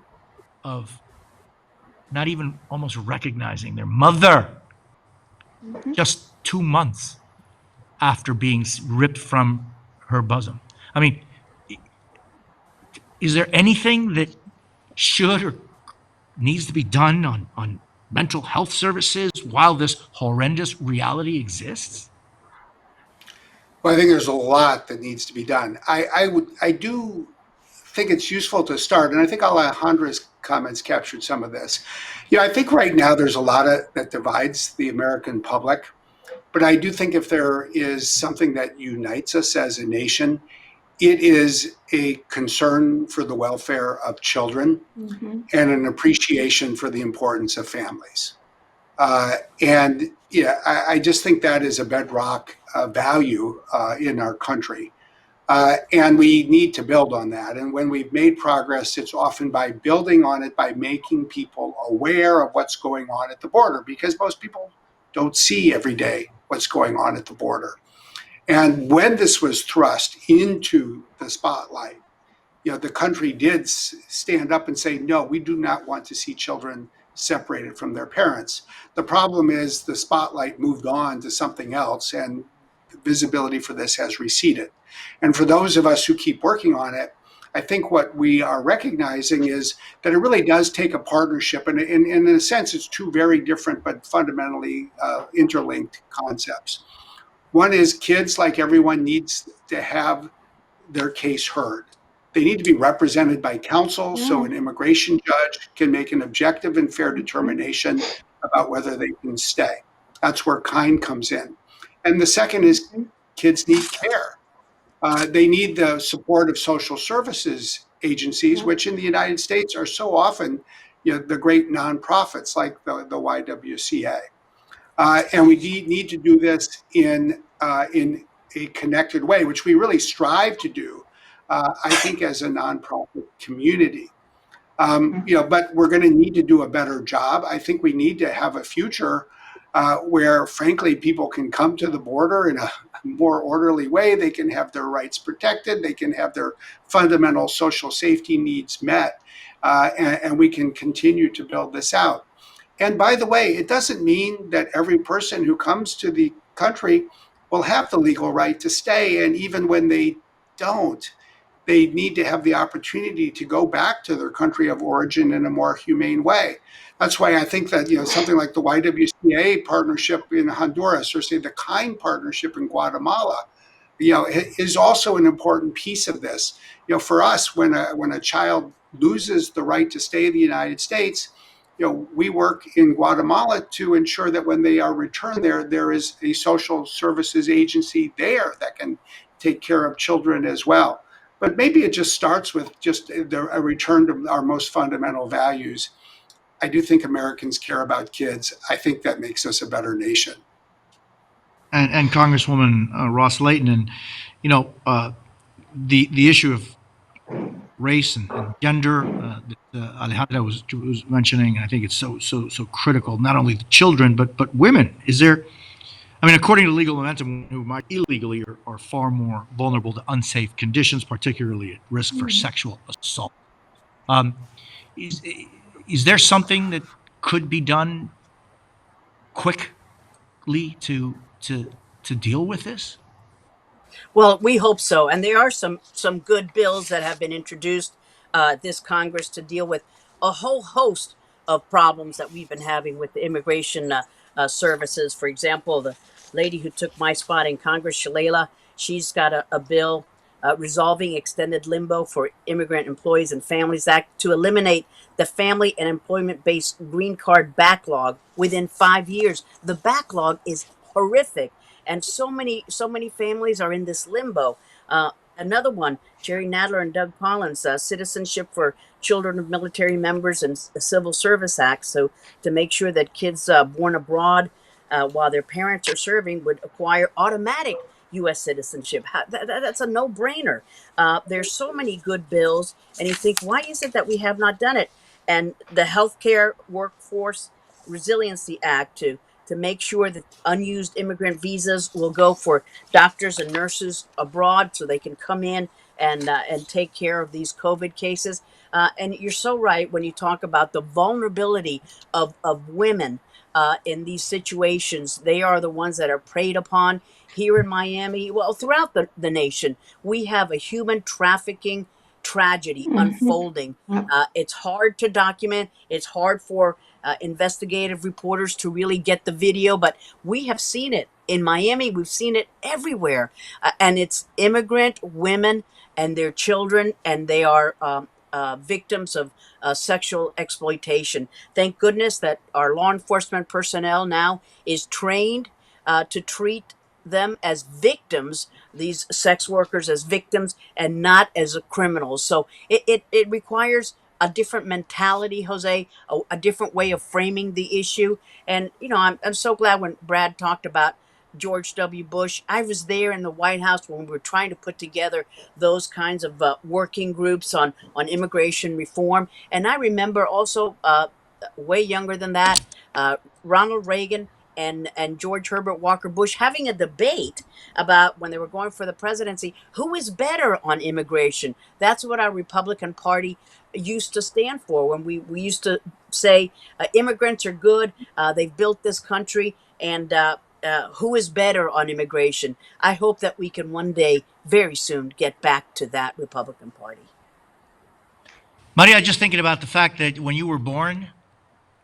of not even almost recognizing their mother
Mhm.
just 2 months after being ripped from her bosom. I mean, is there anything that should or needs to be done on mental health services while this horrendous reality exists?
Well, I think there's a lot that needs to be done. I do think it's useful to start, and I think Alejandra's comments captured some of this. I think right now there's a lot that divides the American public, but I do think if there is something that unites us as a nation, it is a concern for the welfare of children
Mhm.
and an appreciation for the importance of families. And yeah, I just think that is a bedrock value in our country. And we need to build on that. And when we've made progress, it's often by building on it, by making people aware of what's going on at the border, because most people don't see every day what's going on at the border. And when this was thrust into the spotlight, the country did stand up and say, no, we do not want to see children separated from their parents. The problem is the spotlight moved on to something else, and visibility for this has receded. And for those of us who keep working on it, I think what we are recognizing is that it really does take a partnership. And in a sense, it's two very different but fundamentally interlinked concepts. One is kids, like everyone, needs to have their case heard. They need to be represented by counsel so
Yeah.
an immigration judge can make an objective and fair
Mhm.
determination about whether they can stay. That's where kind comes in. And the second is
Mhm.
kids need care. They need the support of social services agencies,
Yeah.
which in the United States are so often the great nonprofits like the YWCA. And we need to do this in a connected way, which we really strive to do, I think, as a nonprofit community. But we're going to need to do a better job. I think we need to have a future where, frankly, people can come to the border in a more orderly way. They can have their rights protected. They can have their fundamental social safety needs met. And we can continue to build this out. And by the way, it doesn't mean that every person who comes to the country will have the legal right to stay. And even when they don't, they need to have the opportunity to go back to their country of origin in a more humane way. That's why I think that something like the YWCA partnership in Honduras, or say the KIND partnership in Guatemala, is also an important piece of this. For us, when a child loses the right to stay in the United States, we work in Guatemala to ensure that when they are returned there is a social services agency there that can take care of children as well. But maybe it just starts with just a return to our most fundamental values. I do think Americans care about kids. I think that makes us a better nation.
And Congresswoman Ross Layton, and the issue of race and gender that Alejandra was mentioning, I think it's so critical. Not only the children, but women. Is there? I mean, according to Legal Momentum, who might illegally are far more vulnerable to unsafe conditions, particularly at risk for
Mhm.
sexual assault. Um, is is there something that could be done quickly to deal with this?
Well, we hope so, and there are some good bills that have been introduced this Congress to deal with a whole host of problems that we've been having with the immigration services. For example, the lady who took my spot in Congress, Shalala, she's got a bill resolving extended limbo for immigrant employees and families act to eliminate the family and employment based green card backlog within 5 years. The backlog is horrific. And so many families are in this limbo. Another one, Jerry Nadler and Doug Collins, Citizenship for Children of Military Members and Civil Service Act. So to make sure that kids born abroad while their parents are serving would acquire automatic U.S. citizenship. That's a no-brainer. There's so many good bills, and you think, why is it that we have not done it? And the Healthcare Workforce Resiliency Act to make sure that unused immigrant visas will go for doctors and nurses abroad so they can come in and take care of these COVID cases. And you're so right when you talk about the vulnerability of women in these situations. They are the ones that are preyed upon here in Miami. Well, throughout the nation, we have a human trafficking tragedy unfolding. It's hard to document. It's hard for investigative reporters to really get the video, but we have seen it in Miami. We've seen it everywhere. And it's immigrant women and their children, and they are victims of sexual exploitation. Thank goodness that our law enforcement personnel now is trained to treat them as victims, these sex workers as victims and not as criminals. So it requires a different mentality, Jose, a different way of framing the issue. And, you know, I'm so glad when Brad talked about George W. Bush. I was there in the White House when we were trying to put together those kinds of working groups on immigration reform. And I remember also way younger than that, Ronald Reagan and George Herbert Walker Bush having a debate about when they were going for the presidency, who is better on immigration. That's what our Republican Party used to stand for. When we used to say immigrants are good, they've built this country, and who is better on immigration. I hope that we can one day, very soon, get back to that Republican Party.
Maria, just thinking about the fact that when you were born,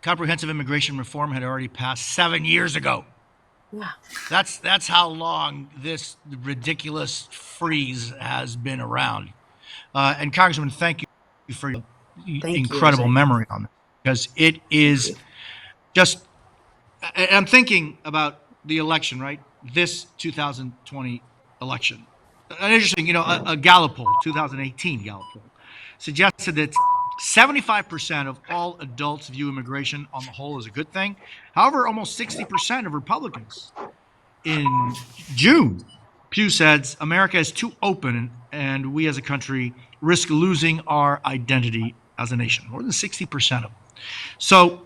comprehensive immigration reform had already passed 7 years ago.
Yeah.
That's how long this ridiculous freeze has been around. And Congressman, thank you for your incredible memory on this, because it is just, and I'm thinking about the election, right? This 2020 election. An interesting, you know, a Gala poll, 2018 Gala poll, suggested that 75% of all adults view immigration on the whole as a good thing. However, almost 60% of Republicans in June, Pew said America is too open and we as a country risk losing our identity as a nation. More than 60% of them. So,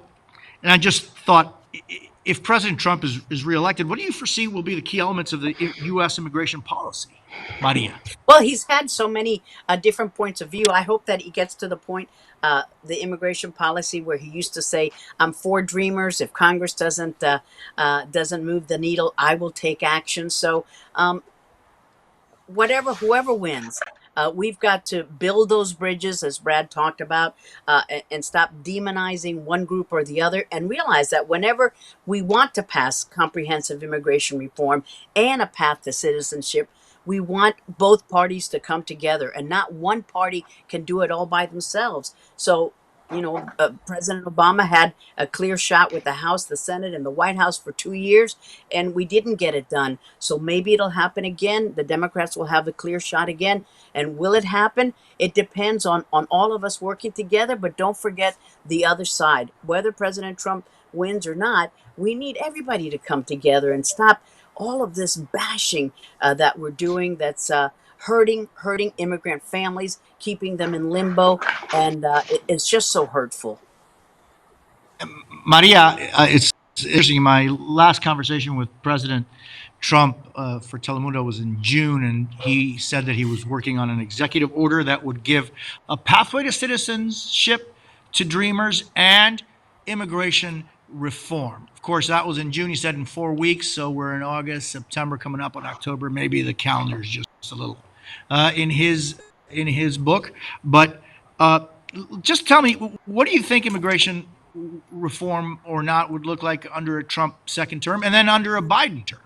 and I just thought, if President Trump is reelected, what do you foresee will be the key elements of the U.S. immigration policy, Maria?
Well, he's had so many different points of view. I hope that he gets to the point, the immigration policy, where he used to say, "I'm for dreamers. If Congress doesn't move the needle, I will take action." So, whoever wins, we've got to build those bridges, as Brad talked about, and stop demonizing one group or the other, and realize that whenever we want to pass comprehensive immigration reform and a path to citizenship, we want both parties to come together, and not one party can do it all by themselves. So, you know, President Obama had a clear shot with the House, the Senate, and the White House for 2 years, and we didn't get it done. So maybe it'll happen again. The Democrats will have a clear shot again. And will it happen? It depends on all of us working together, but don't forget the other side. Whether President Trump wins or not, we need everybody to come together and stop all of this bashing that we're doing that's hurting immigrant families, keeping them in limbo, and it's just so hurtful.
Maria, it's interesting. My last conversation with President Trump for Telemundo was in June, and he said that he was working on an executive order that would give a pathway to citizenship to dreamers and immigration reform. Of course, that was in June. He said in 4 weeks, so we're in August, September, coming up on October. Maybe the calendar is just a little in his book. But just tell me, what do you think immigration reform or not would look like under a Trump second term, and then under a Biden term?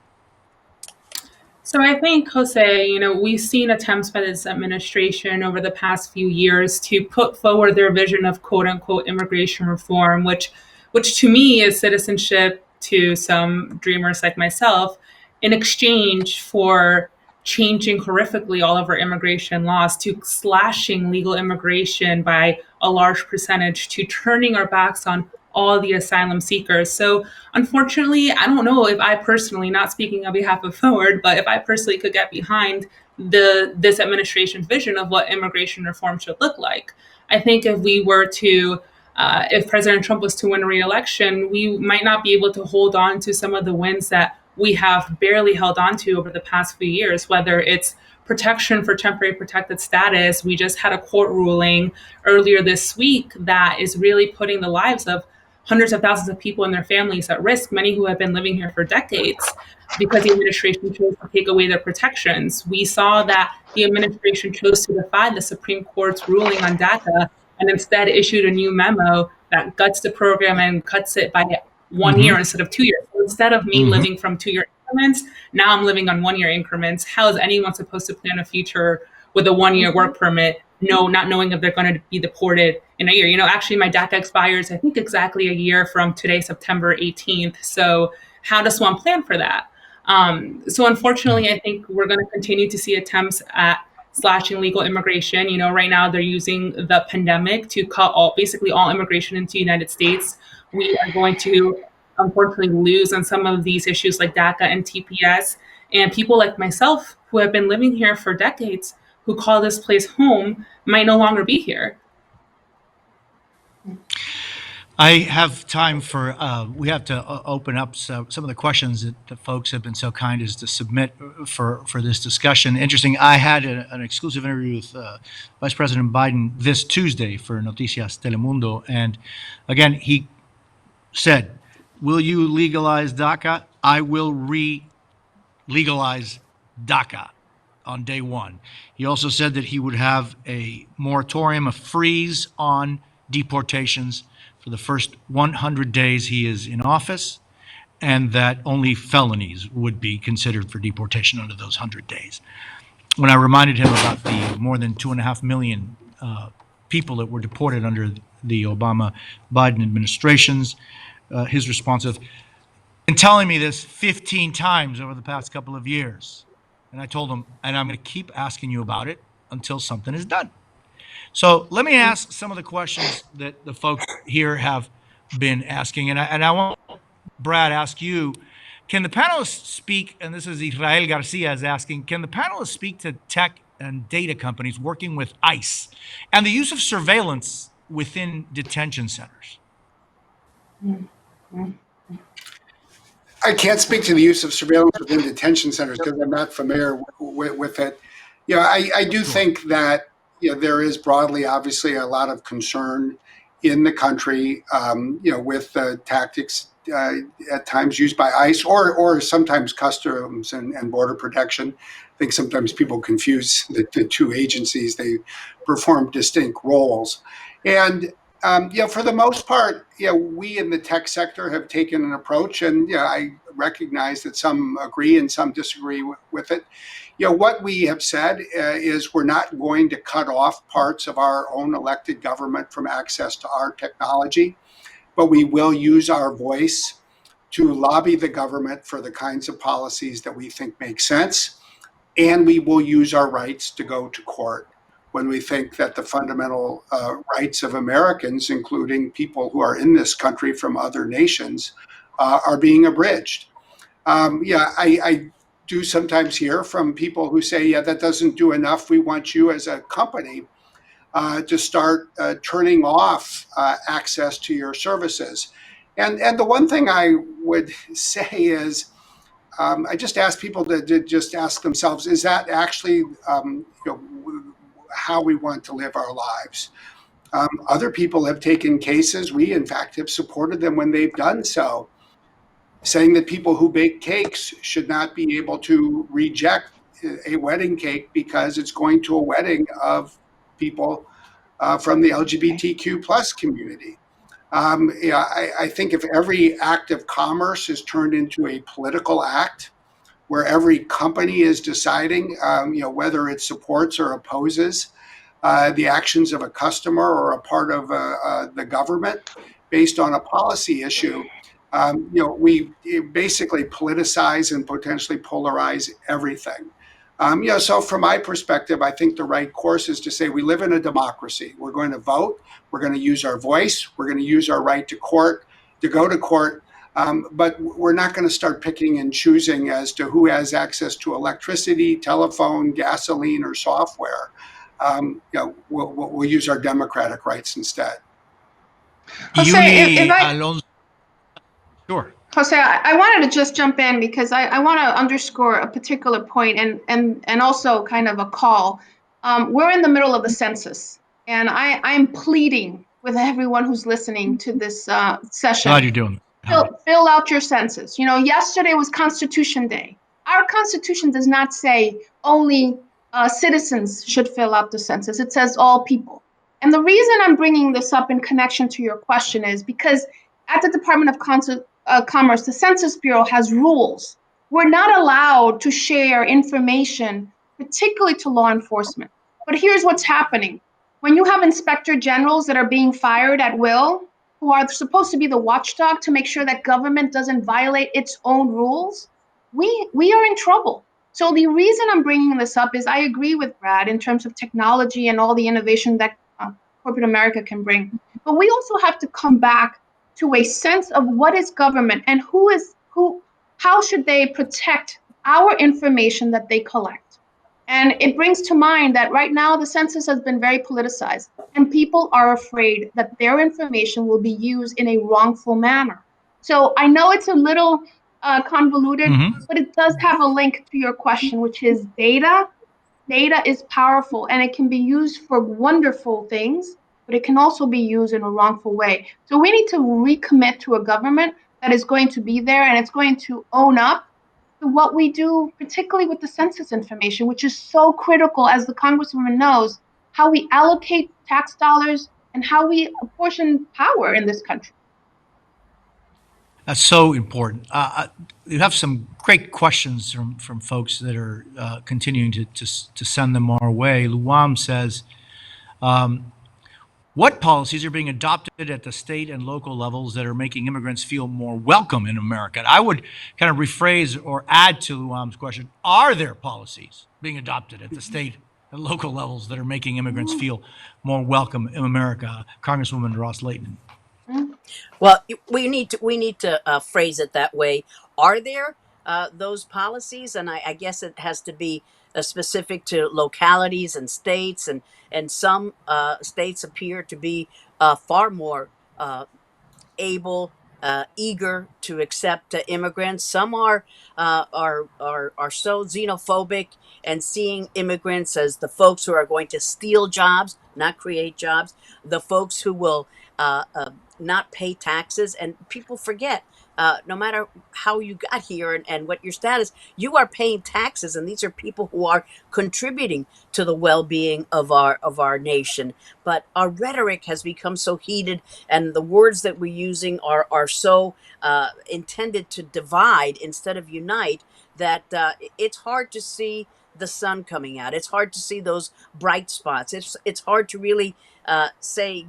So I think, Jose, you know, we've seen attempts by this administration over the past few years to put forward their vision of quote unquote immigration reform, which to me is citizenship to some dreamers like myself, in exchange for changing horrifically all of our immigration laws, to slashing legal immigration by a large percentage, to turning our backs on all the asylum seekers. So unfortunately, I don't know if I personally, not speaking on behalf of Forward, but if I personally could get behind this administration's vision of what immigration reform should look like. I think if we were to if President Trump was to win re-election, we might not be able to hold on to some of the wins that we have barely held on to over the past few years, whether it's protection for temporary protected status. We just had a court ruling earlier this week that is really putting the lives of hundreds of thousands of people and their families at risk, many who have been living here for decades, because the administration chose to take away their protections. We saw that the administration chose to defy the Supreme Court's ruling on DACA and instead issued a new memo that guts the program and cuts it by 1 year instead of 2 years. So instead of me living from 2-year increments, now I'm living on 1 year increments. How is anyone supposed to plan a future with a 1 year work permit, not knowing if they're going to be deported in a year? You know, actually, my DACA expires, I think, exactly a year from today, September 18th. So how does one plan for that? So unfortunately, I think we're going to continue to see attempts at slashing legal immigration. You know, right now they're using the pandemic to cut basically all immigration into the United States. We are going to unfortunately lose on some of these issues like DACA and TPS. And people like myself who have been living here for decades, who call this place home, might no longer be here.
I have time for, we have to open up some of the questions that the folks have been so kind as to submit for this discussion. Interesting, I had an exclusive interview with Vice President Biden this Tuesday for Noticias Telemundo. And again, he said, will you legalize DACA? I will legalize DACA on day one. He also said that he would have a moratorium, a freeze on deportations for the first 100 days he is in office, and that only felonies would be considered for deportation under those 100 days. When I reminded him about the more than 2.5 million people that were deported under the Obama-Biden administrations, his response was, been telling me this 15 times over the past couple of years. And I told him, and I'm going to keep asking you about it until something is done. So let me ask some of the questions that the folks here have been asking. And I want, Brad, ask you, can the panelists speak, and this is Israel Garcia is asking, can the panelists speak to tech and data companies working with ICE and the use of surveillance within detention centers?
I can't speak to the use of surveillance within detention centers because I'm not familiar with it. You know, I do think that there is broadly, obviously, a lot of concern in the country, with the tactics at times used by ICE or sometimes Customs and Border Protection. I think sometimes people confuse the two agencies. They perform distinct roles. And for the most part, we in the tech sector have taken an approach, and I recognize that some agree and some disagree with it. What we have said is we're not going to cut off parts of our own elected government from access to our technology, but we will use our voice to lobby the government for the kinds of policies that we think make sense, and we will use our rights to go to court when we think that the fundamental rights of Americans, including people who are in this country from other nations, are being abridged. I do sometimes hear from people who say, that doesn't do enough. We want you as a company to start turning off access to your services. And the one thing I would say is, I just ask people to just ask themselves, is that actually how we want to live our lives? Other people have taken cases. We, in fact, have supported them when they've done so, saying that people who bake cakes should not be able to reject a wedding cake because it's going to a wedding of people from the LGBTQ plus community. I think if every act of commerce is turned into a political act, where every company is deciding, whether it supports or opposes the actions of a customer or a part of the government based on a policy issue, We basically politicize and potentially polarize everything. So from my perspective, I think the right course is to say we live in a democracy. We're going to vote. We're going to use our voice. We're going to use our right to go to court. But we're not going to start picking and choosing as to who has access to electricity, telephone, gasoline, or software. We'll use our democratic rights instead.
Jose, if I
Alonso. Sure.
Jose, I wanted to just jump in because I want to underscore a particular point and also kind of a call. We're in the middle of the census, and I'm pleading with everyone who's listening to this session.
Glad you're doing it.
Fill out your census. Yesterday was Constitution Day. Our Constitution does not say only citizens should fill out the census. It says all people. And the reason I'm bringing this up in connection to your question is because at the Department of Commerce, the Census Bureau has rules. We're not allowed to share information, particularly to law enforcement. But here's what's happening. When you have inspector generals that are being fired at will, who are supposed to be the watchdog to make sure that government doesn't violate its own rules, we are in trouble. So the reason I'm bringing this up is I agree with Brad in terms of technology and all the innovation that corporate America can bring. But we also have to come back to a sense of what is government and how should they protect our information that they collect. And it brings to mind that right now the census has been very politicized, and people are afraid that their information will be used in a wrongful manner. So I know it's a little convoluted, but it does have a link to your question, which is data. Data is powerful, and it can be used for wonderful things, but it can also be used in a wrongful way. So we need to recommit to a government that is going to be there and it's going to own up to what we do, particularly with the census information, which is so critical, as the Congresswoman knows, how we allocate tax dollars and how we apportion power in this country.
That's so important. You have some great questions from folks that are continuing to send them our way. Luam says, what policies are being adopted at the state and local levels that are making immigrants feel more welcome in America? And I would kind of rephrase or add to Luam's question, are there policies being adopted at the state and local levels that are making immigrants feel more welcome in America? Congresswoman Ross Layton.
Well, we need to phrase it that way. Are there those policies? And I guess it has to be specific to localities and states, and some states appear to be far more able, eager to accept immigrants. Some are so xenophobic and seeing immigrants as the folks who are going to steal jobs, not create jobs, the folks who will not pay taxes. And people forget, no matter how you got here and what your status, you are paying taxes, and these are people who are contributing to the well-being of our nation. But our rhetoric has become so heated, and the words that we're using are so intended to divide instead of unite, that it's hard to see the sun coming out. It's hard to see those bright spots. It's hard to really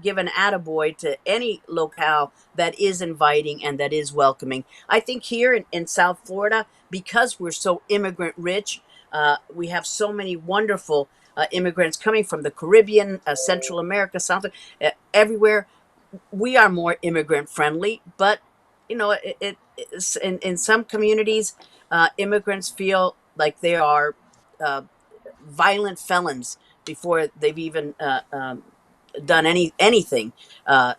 give an attaboy to any locale that is inviting and that is welcoming. I think here in South Florida, because we're so immigrant rich, we have so many wonderful immigrants coming from the Caribbean, Central America, South, everywhere. We are more immigrant friendly, but it's in some communities, immigrants feel like they are violent felons before they've even done anything uh,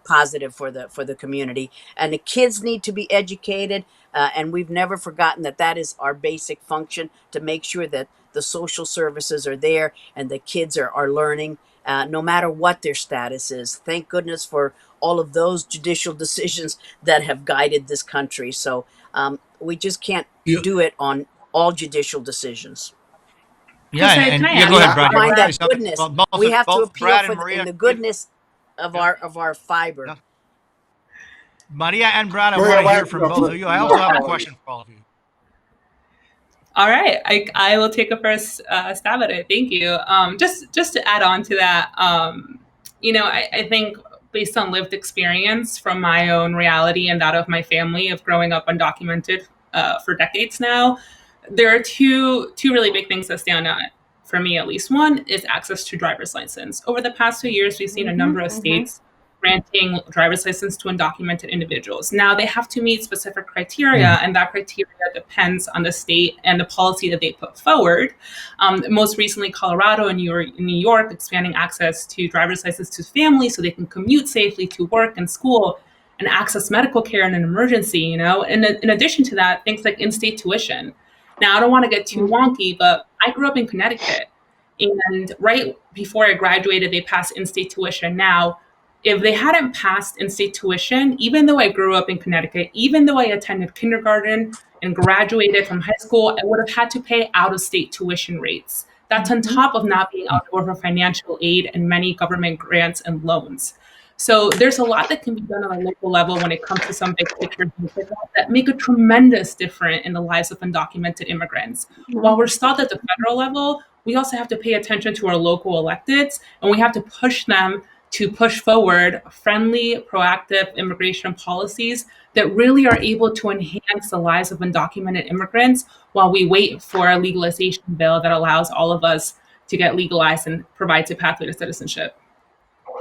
positive for the community. And the kids need to be educated, and we've never forgotten that is our basic function, to make sure that the social services are there and the kids are learning, no matter what their status is. Thank goodness for all of those judicial decisions that have guided this country. So we just can't do it on all judicial decisions.
Yeah,
Jose,
and
can I
yeah,
ask
go ahead,
a
Brad. You
Find
want
follow-up?
to say
that
something?
goodness.
Well,
We have to
both
appeal
Brad
for
and Maria.
in the goodness of
Yeah.
our fiber.
Yeah. Maria and Brad, I
Maria,
want to
why
hear
don't
from
you
both
go
of you.
first?
I also have a question for all of you.
All right, I will take a first stab at it. Thank you. Just to add on to that, I think based on lived experience from my own reality and that of my family of growing up undocumented for decades now, there are two really big things that stand out for me, at least. One is access to driver's license. Over the past 2 years, we've seen a number of states granting driver's license to undocumented individuals. Now they have to meet specific criteria, and that criteria depends on the state and the policy that they put forward. Most recently, Colorado and New York expanding access to driver's license to families so they can commute safely to work and school and access medical care in an emergency. And in addition to that, things like in-state tuition. Now, I don't want to get too wonky, but I grew up in Connecticut, and right before I graduated, they passed in-state tuition. Now, if they hadn't passed in-state tuition, even though I grew up in Connecticut, even though I attended kindergarten and graduated from high school, I would have had to pay out-of-state tuition rates. That's on top of not being eligible for financial aid and many government grants and loans. So there's a lot that can be done on a local level when it comes to some big picture things like that make a tremendous difference in the lives of undocumented immigrants. While we're stalled at the federal level, we also have to pay attention to our local electeds, and we have to push them to push forward friendly, proactive immigration policies that really are able to enhance the lives of undocumented immigrants while we wait for a legalization bill that allows all of us to get legalized and provides a pathway to citizenship.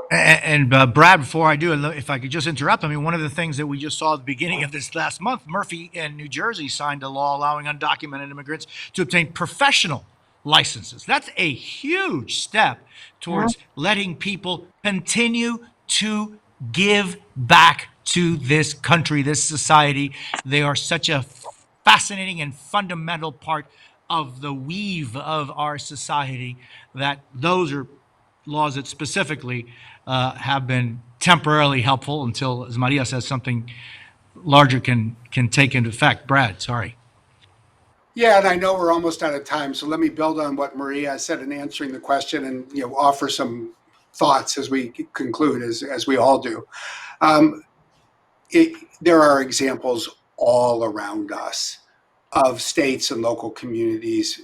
And Brad, before I do, if I could just interrupt, I mean, one of the things that we just saw at the beginning of this last month, Murphy in New Jersey signed a law allowing undocumented immigrants to obtain professional licenses. That's a huge step towards letting people continue to give back to this country, this society. They are such a fascinating and fundamental part of the weave of our society that those are laws that specifically have been temporarily helpful until, as Maria says, something larger can take into effect. Brad, sorry.
Yeah, and I know we're almost out of time, so let me build on what Maria said in answering the question, and offer some thoughts as we conclude, as we all do. There are examples all around us of states and local communities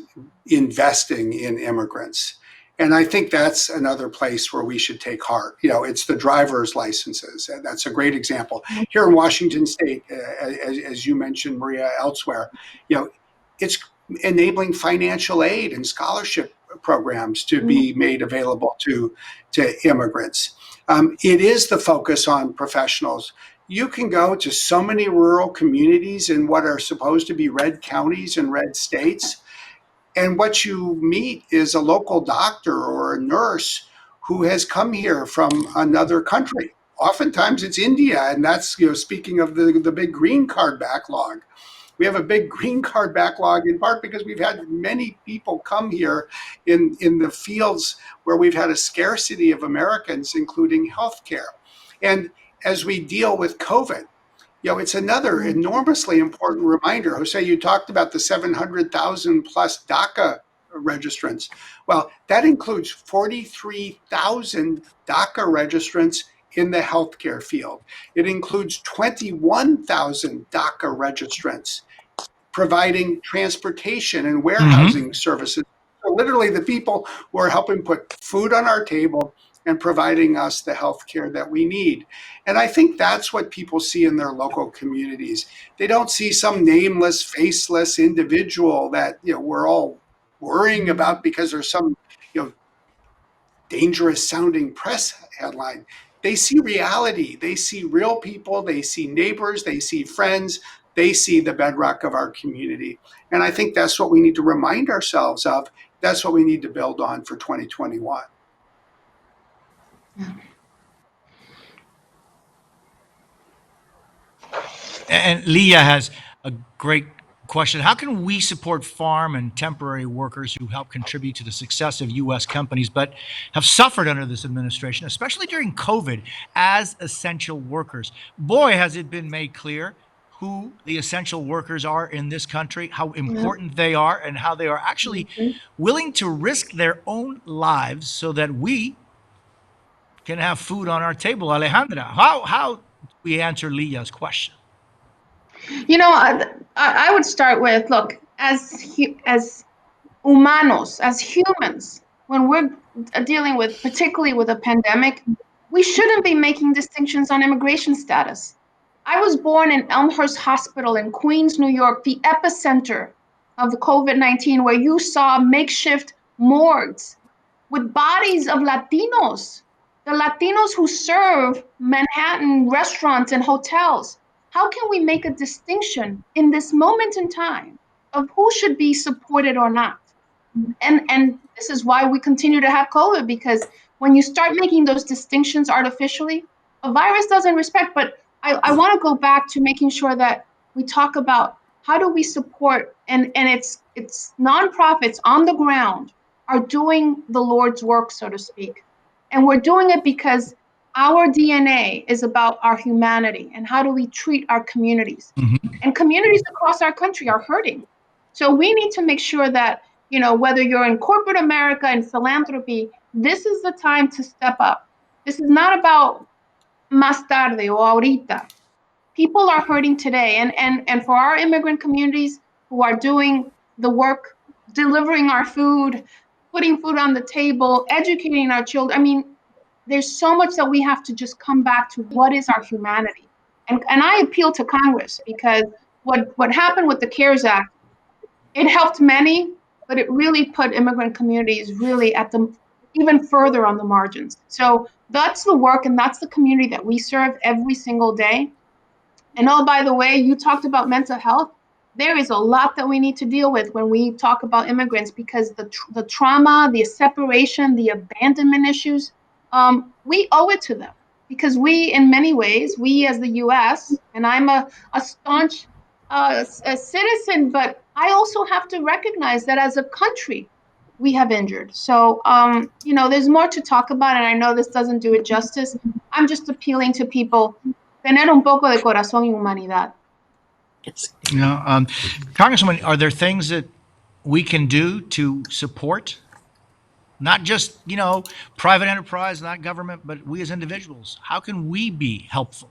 investing in immigrants. And I think that's another place where we should take heart. It's the driver's licenses. And that's a great example. Here in Washington State, as you mentioned, Maria, elsewhere, it's enabling financial aid and scholarship programs to be made available to immigrants. It is the focus on professionals. You can go to so many rural communities in what are supposed to be red counties and red states, and what you meet is a local doctor or a nurse who has come here from another country. Oftentimes it's India, and that's, speaking of the big green card backlog. We have a big green card backlog in part because we've had many people come here in the fields where we've had a scarcity of Americans, including healthcare. And as we deal with COVID, it's another enormously important reminder. Jose, you talked about the 700,000 plus DACA registrants. Well, that includes 43,000 DACA registrants in the healthcare field. It includes 21,000 DACA registrants providing transportation and warehousing services. So literally the people who are helping put food on our table and providing us the health care that we need. And I think that's what people see in their local communities. They don't see some nameless, faceless individual that we're all worrying about because there's some dangerous sounding press headline. They see reality. They see real people. They see neighbors. They see friends. They see the bedrock of our community. And I think that's what we need to remind ourselves of. That's what we need to build on for 2021.
And Leah has a great question. How can we support farm and temporary workers who help contribute to the success of U.S. companies but have suffered under this administration, especially during COVID, as essential workers? Boy, has it been made clear who the essential workers are in this country, how important they are, and how they are actually willing to risk their own lives so that we can have food on our table. Alejandra, how do we answer Leah's question?
I would start with, look, as humanos, as humans, when we're dealing with, particularly with a pandemic, We shouldn't be making distinctions on immigration status. I was born in Elmhurst Hospital in Queens, New York, the epicenter of the COVID-19, where you saw makeshift morgues with bodies of Latinos, the Latinos who serve Manhattan restaurants and hotels. How can we make a distinction in this moment in time of who should be supported or not? And this is why we continue to have COVID, because when you start making those distinctions artificially, a virus doesn't respect. But I want to go back to making sure that we talk about how do we support, and it's nonprofits on the ground are doing the Lord's work, so to speak. And we're doing it because our DNA is about our humanity and how do we treat our communities. And communities across our country are hurting. So we need to make sure that, whether you're in corporate America and philanthropy, this is the time to step up. This is not about más tarde o ahorita. People are hurting today. And for our immigrant communities who are doing the work, delivering our food, putting food on the table, educating our children, there's so much that we have to just come back to what is our humanity. And I appeal to Congress, because what happened with the CARES Act, it helped many, but it really put immigrant communities really at the even further on the margins. So that's the work and that's the community that we serve every single day. And oh, by the way, you talked about mental health. There is a lot that we need to deal with when we talk about immigrants, because the trauma, the separation, the abandonment issues, we owe it to them. Because we, in many ways, we as the U.S., and I'm a staunch a citizen, but I also have to recognize that as a country, we have injured. So, there's more to talk about, and I know this doesn't do it justice. I'm just appealing to people, tener un poco de corazón y humanidad.
Congresswoman, are there things that we can do to support not just, private enterprise, not government, but we as individuals? How can we be helpful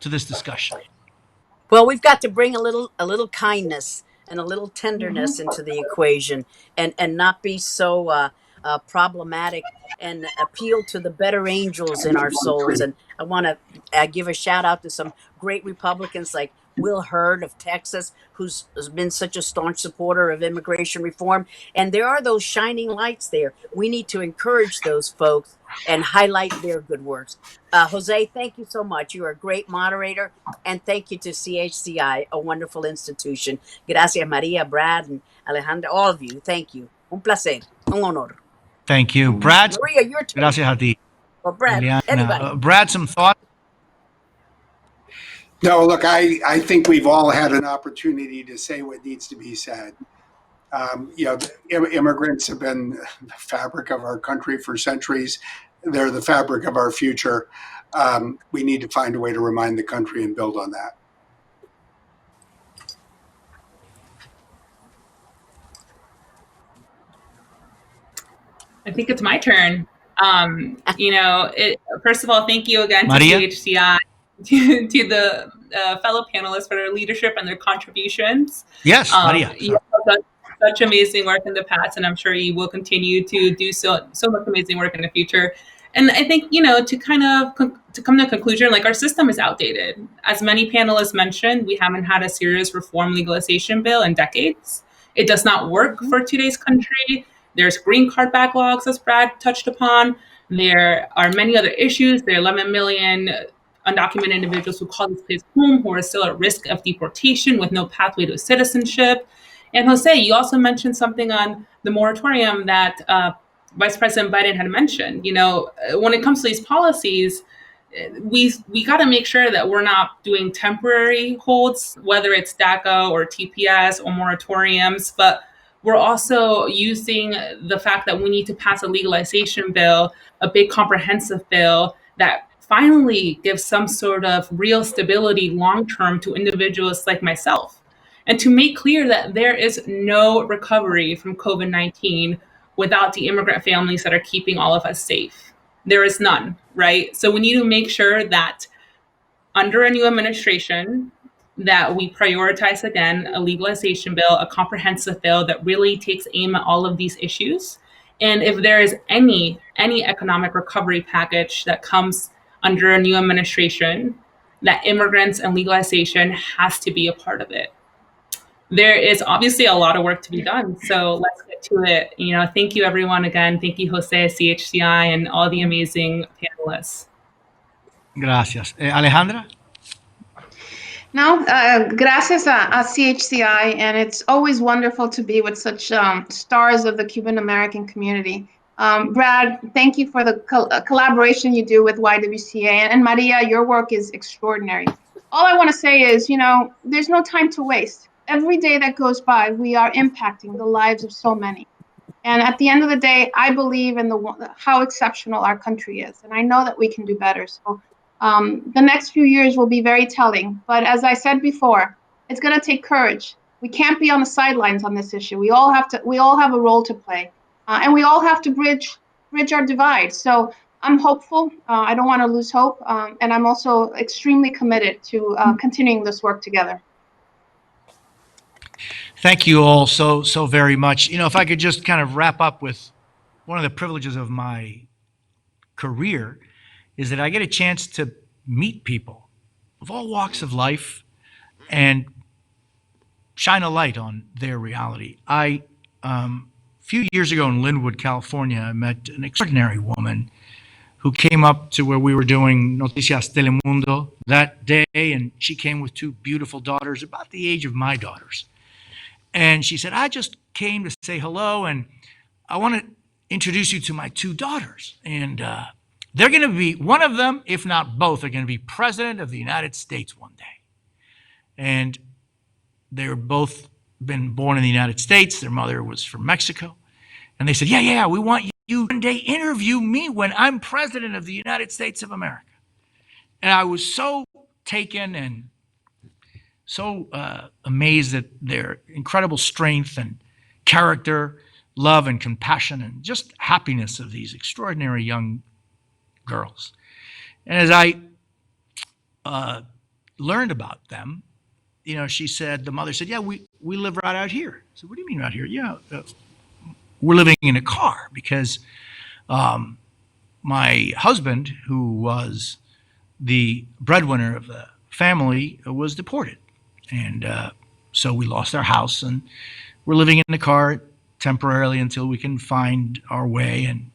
to this discussion?
Well, we've got to bring a little kindness and a little tenderness into the equation, and not be so problematic, and appeal to the better angels in our souls. And I want to give a shout out to some great Republicans like Will Hurd of Texas, who's been such a staunch supporter of immigration reform. And there are those shining lights there. We need to encourage those folks and highlight their good works. Jose, thank you so much. You're a great moderator. And thank you to CHCI, a wonderful institution. Gracias, Maria, Brad, and Alejandra, all of you. Thank you. Un placer. Un honor.
Thank you. Brad?
Maria, your turn.
Gracias a ti.
Or Brad,
Ileana.
anybody.
Brad, some thoughts?
No, look, I think we've all had an opportunity to say what needs to be said. Immigrants have been the fabric of our country for centuries. They're the fabric of our future. We need to find a way to remind the country and build on that.
I think it's my turn. First of all, thank you again
Maria?
to CHCI, to the fellow panelists for their leadership and their contributions.
Yes, Maria.
You have done such amazing work in the past, and I'm sure you will continue to do so much amazing work in the future. And I think, to kind of to come to a conclusion, like, our system is outdated. As many panelists mentioned, we haven't had a serious reform legalization bill in decades. It does not work for today's country. There's green card backlogs, as Brad touched upon. There are many other issues. There are 11 million undocumented individuals who call this place home, who are still at risk of deportation with no pathway to citizenship. And Jose, you also mentioned something on the moratorium that Vice President Biden had mentioned. When it comes to these policies, we got to make sure that we're not doing temporary holds, whether it's DACA or TPS or moratoriums, but we're also using the fact that we need to pass a legalization bill, a big comprehensive bill that finally gives some sort of real stability long-term to individuals like myself. And to make clear that there is no recovery from COVID-19 without the immigrant families that are keeping all of us safe. There is none, right? So we need to make sure that under a new administration, that we prioritize, again, a legalization bill, a comprehensive bill that really takes aim at all of these issues. And if there is any economic recovery package that comes under a new administration, that immigrants and legalization has to be a part of it. There is obviously a lot of work to be done, so let's get to it. Thank you everyone again. Thank you, Jose, CHCI, and all the amazing panelists.
Gracias. Alejandra?
No, gracias a CHCI, and it's always wonderful to be with such stars of the Cuban American community. Brad, thank you for the collaboration you do with YWCA, and Maria, your work is extraordinary. All I want to say is, there's no time to waste. Every day that goes by, we are impacting the lives of so many. And at the end of the day, I believe in how exceptional our country is, and I know that we can do better. So the next few years will be very telling. But as I said before, it's going to take courage. We can't be on the sidelines on this issue. We all have a role to play, and we all have to bridge our divide. So I'm hopeful. I don't want to lose hope, and I'm also extremely committed to continuing this work together.
Thank you all so very much. If I could just kind of wrap up with one of the privileges of my career is that I get a chance to meet people of all walks of life and shine a light on their reality. A few years ago in Linwood, California, I met an extraordinary woman who came up to where we were doing Noticias Telemundo that day, and she came with two beautiful daughters about the age of my daughters. And she said, I just came to say hello, and I want to introduce you to my two daughters. And they're going to be, one of them, if not both, are going to be president of the United States one day. And they're both been born in the United States. Their mother was from Mexico. And they said, yeah, we want you one day interview me when I'm president of the United States of America. And I was so taken and so amazed at their incredible strength and character, love and compassion, and just happiness of these extraordinary young girls. And as I learned about them, she said, the mother said, yeah, we live right out here. I said, what do you mean right here? Yeah, we're living in a car because my husband, who was the breadwinner of the family, was deported. And so we lost our house, and we're living in the car temporarily until we can find our way and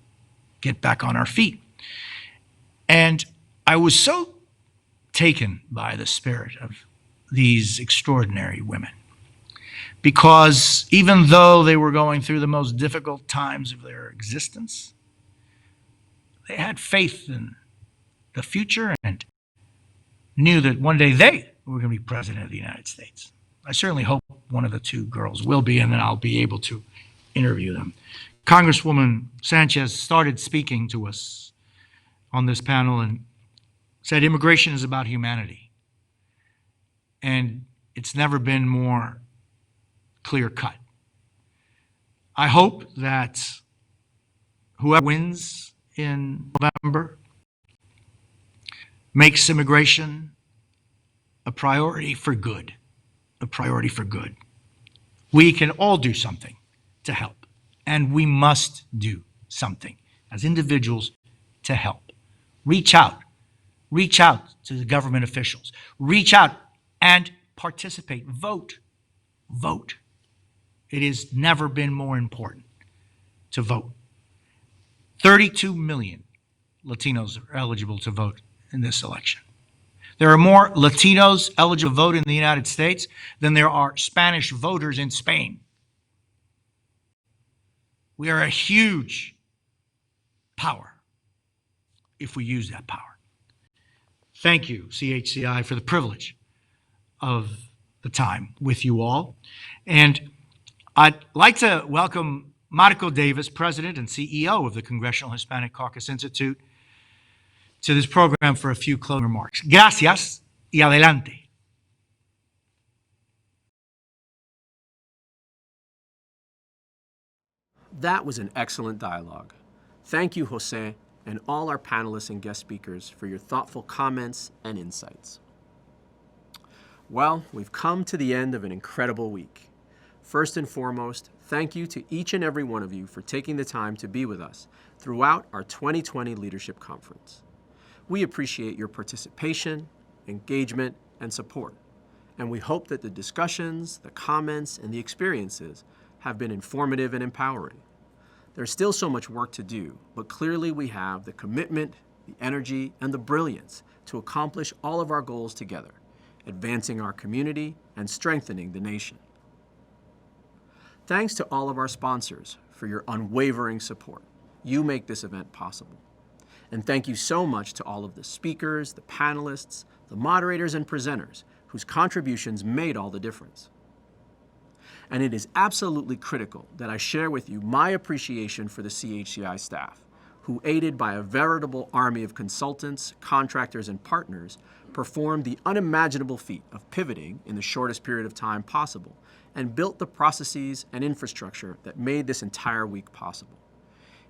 get back on our feet. And I was so taken by the spirit of these extraordinary women, because even though they were going through the most difficult times of their existence, they had faith in the future and knew that one day they were going to be president of the United States. I certainly hope one of the two girls will be, and then I'll be able to interview them. Congresswoman Sanchez started speaking to us on this panel and said immigration is about humanity. And it's never been more clear cut. I hope that whoever wins in November makes immigration a priority for good, a priority for good. We can all do something to help, and we must do something as individuals to help. Reach out to the government officials, reach out and participate, vote. It has never been more important to vote. 32 million Latinos are eligible to vote in this election. There are more Latinos eligible to vote in the United States than there are Spanish voters in Spain. We are a huge power if we use that power. Thank you, CHCI, for the privilege of the time with you all. And I'd like to welcome Marco Davis, President and CEO of the Congressional Hispanic Caucus Institute, to this program for a few closing remarks. Gracias y adelante.
That was an excellent dialogue. Thank you, Jose, and all our panelists and guest speakers for your thoughtful comments and insights. Well, we've come to the end of an incredible week. First and foremost, thank you to each and every one of you for taking the time to be with us throughout our 2020 Leadership Conference. We appreciate your participation, engagement, and support, and we hope that the discussions, the comments, and the experiences have been informative and empowering. There's still so much work to do, but clearly we have the commitment, the energy, and the brilliance to accomplish all of our goals together, advancing our community and strengthening the nation. Thanks to all of our sponsors for your unwavering support. You make this event possible. And thank you so much to all of the speakers, the panelists, the moderators, and presenters whose contributions made all the difference. And it is absolutely critical that I share with you my appreciation for the CHCI staff, who, aided by a veritable army of consultants, contractors, and partners, performed the unimaginable feat of pivoting in the shortest period of time possible and built the processes and infrastructure that made this entire week possible.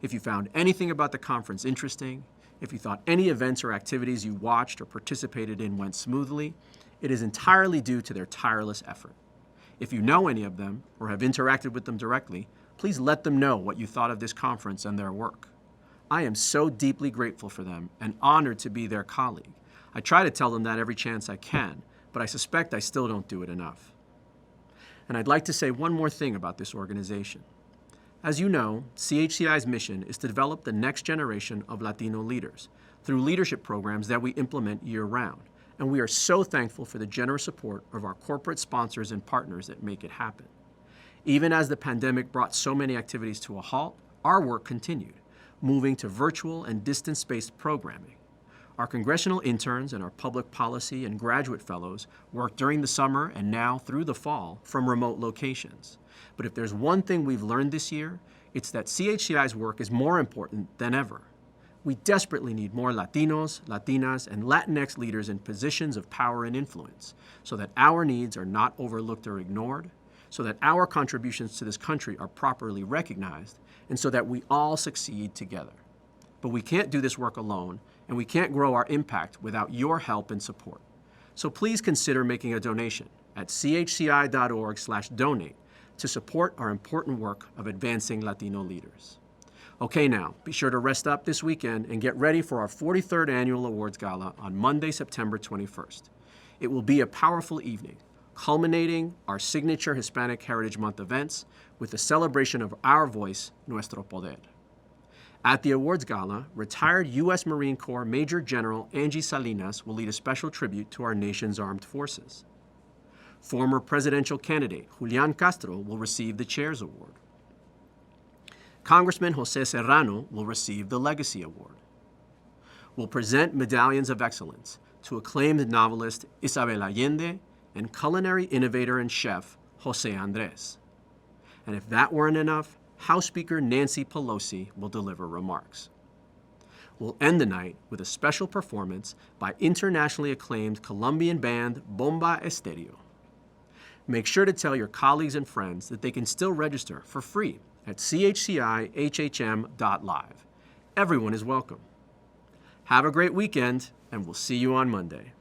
If you found anything about the conference interesting, if you thought any events or activities you watched or participated in went smoothly, it is entirely due to their tireless effort. If you know any of them or have interacted with them directly, please let them know what you thought of this conference and their work. I am so deeply grateful for them and honored to be their colleague. I try to tell them that every chance I can, but I suspect I still don't do it enough. And I'd like to say one more thing about this organization. As you know, CHCI's mission is to develop the next generation of Latino leaders through leadership programs that we implement year-round. And we are so thankful for the generous support of our corporate sponsors and partners that make it happen. Even as the pandemic brought so many activities to a halt, our work continued, moving to virtual and distance-based programming. Our congressional interns and our public policy and graduate fellows worked during the summer and now through the fall from remote locations. But if there's one thing we've learned this year, it's that CHCI's work is more important than ever. We desperately need more Latinos, Latinas, and Latinx leaders in positions of power and influence so that our needs are not overlooked or ignored, so that our contributions to this country are properly recognized, and so that we all succeed together. But we can't do this work alone, and we can't grow our impact without your help and support. So please consider making a donation at chci.org/donate to support our important work of advancing Latino leaders. Okay, now, be sure to rest up this weekend and get ready for our 43rd Annual Awards Gala on Monday, September 21st. It will be a powerful evening, culminating our signature Hispanic Heritage Month events with the celebration of our voice, Nuestro Poder. At the Awards Gala, retired U.S. Marine Corps Major General Angie Salinas will lead a special tribute to our nation's armed forces. Former presidential candidate Julian Castro will receive the Chair's Award. Congressman Jose Serrano will receive the Legacy Award. We'll present medallions of excellence to acclaimed novelist Isabel Allende and culinary innovator and chef Jose Andres. And if that weren't enough, House Speaker Nancy Pelosi will deliver remarks. We'll end the night with a special performance by internationally acclaimed Colombian band Bomba Estéreo. Make sure to tell your colleagues and friends that they can still register for free at chcihhm.live. Everyone is welcome. Have a great weekend, and we'll see you on Monday.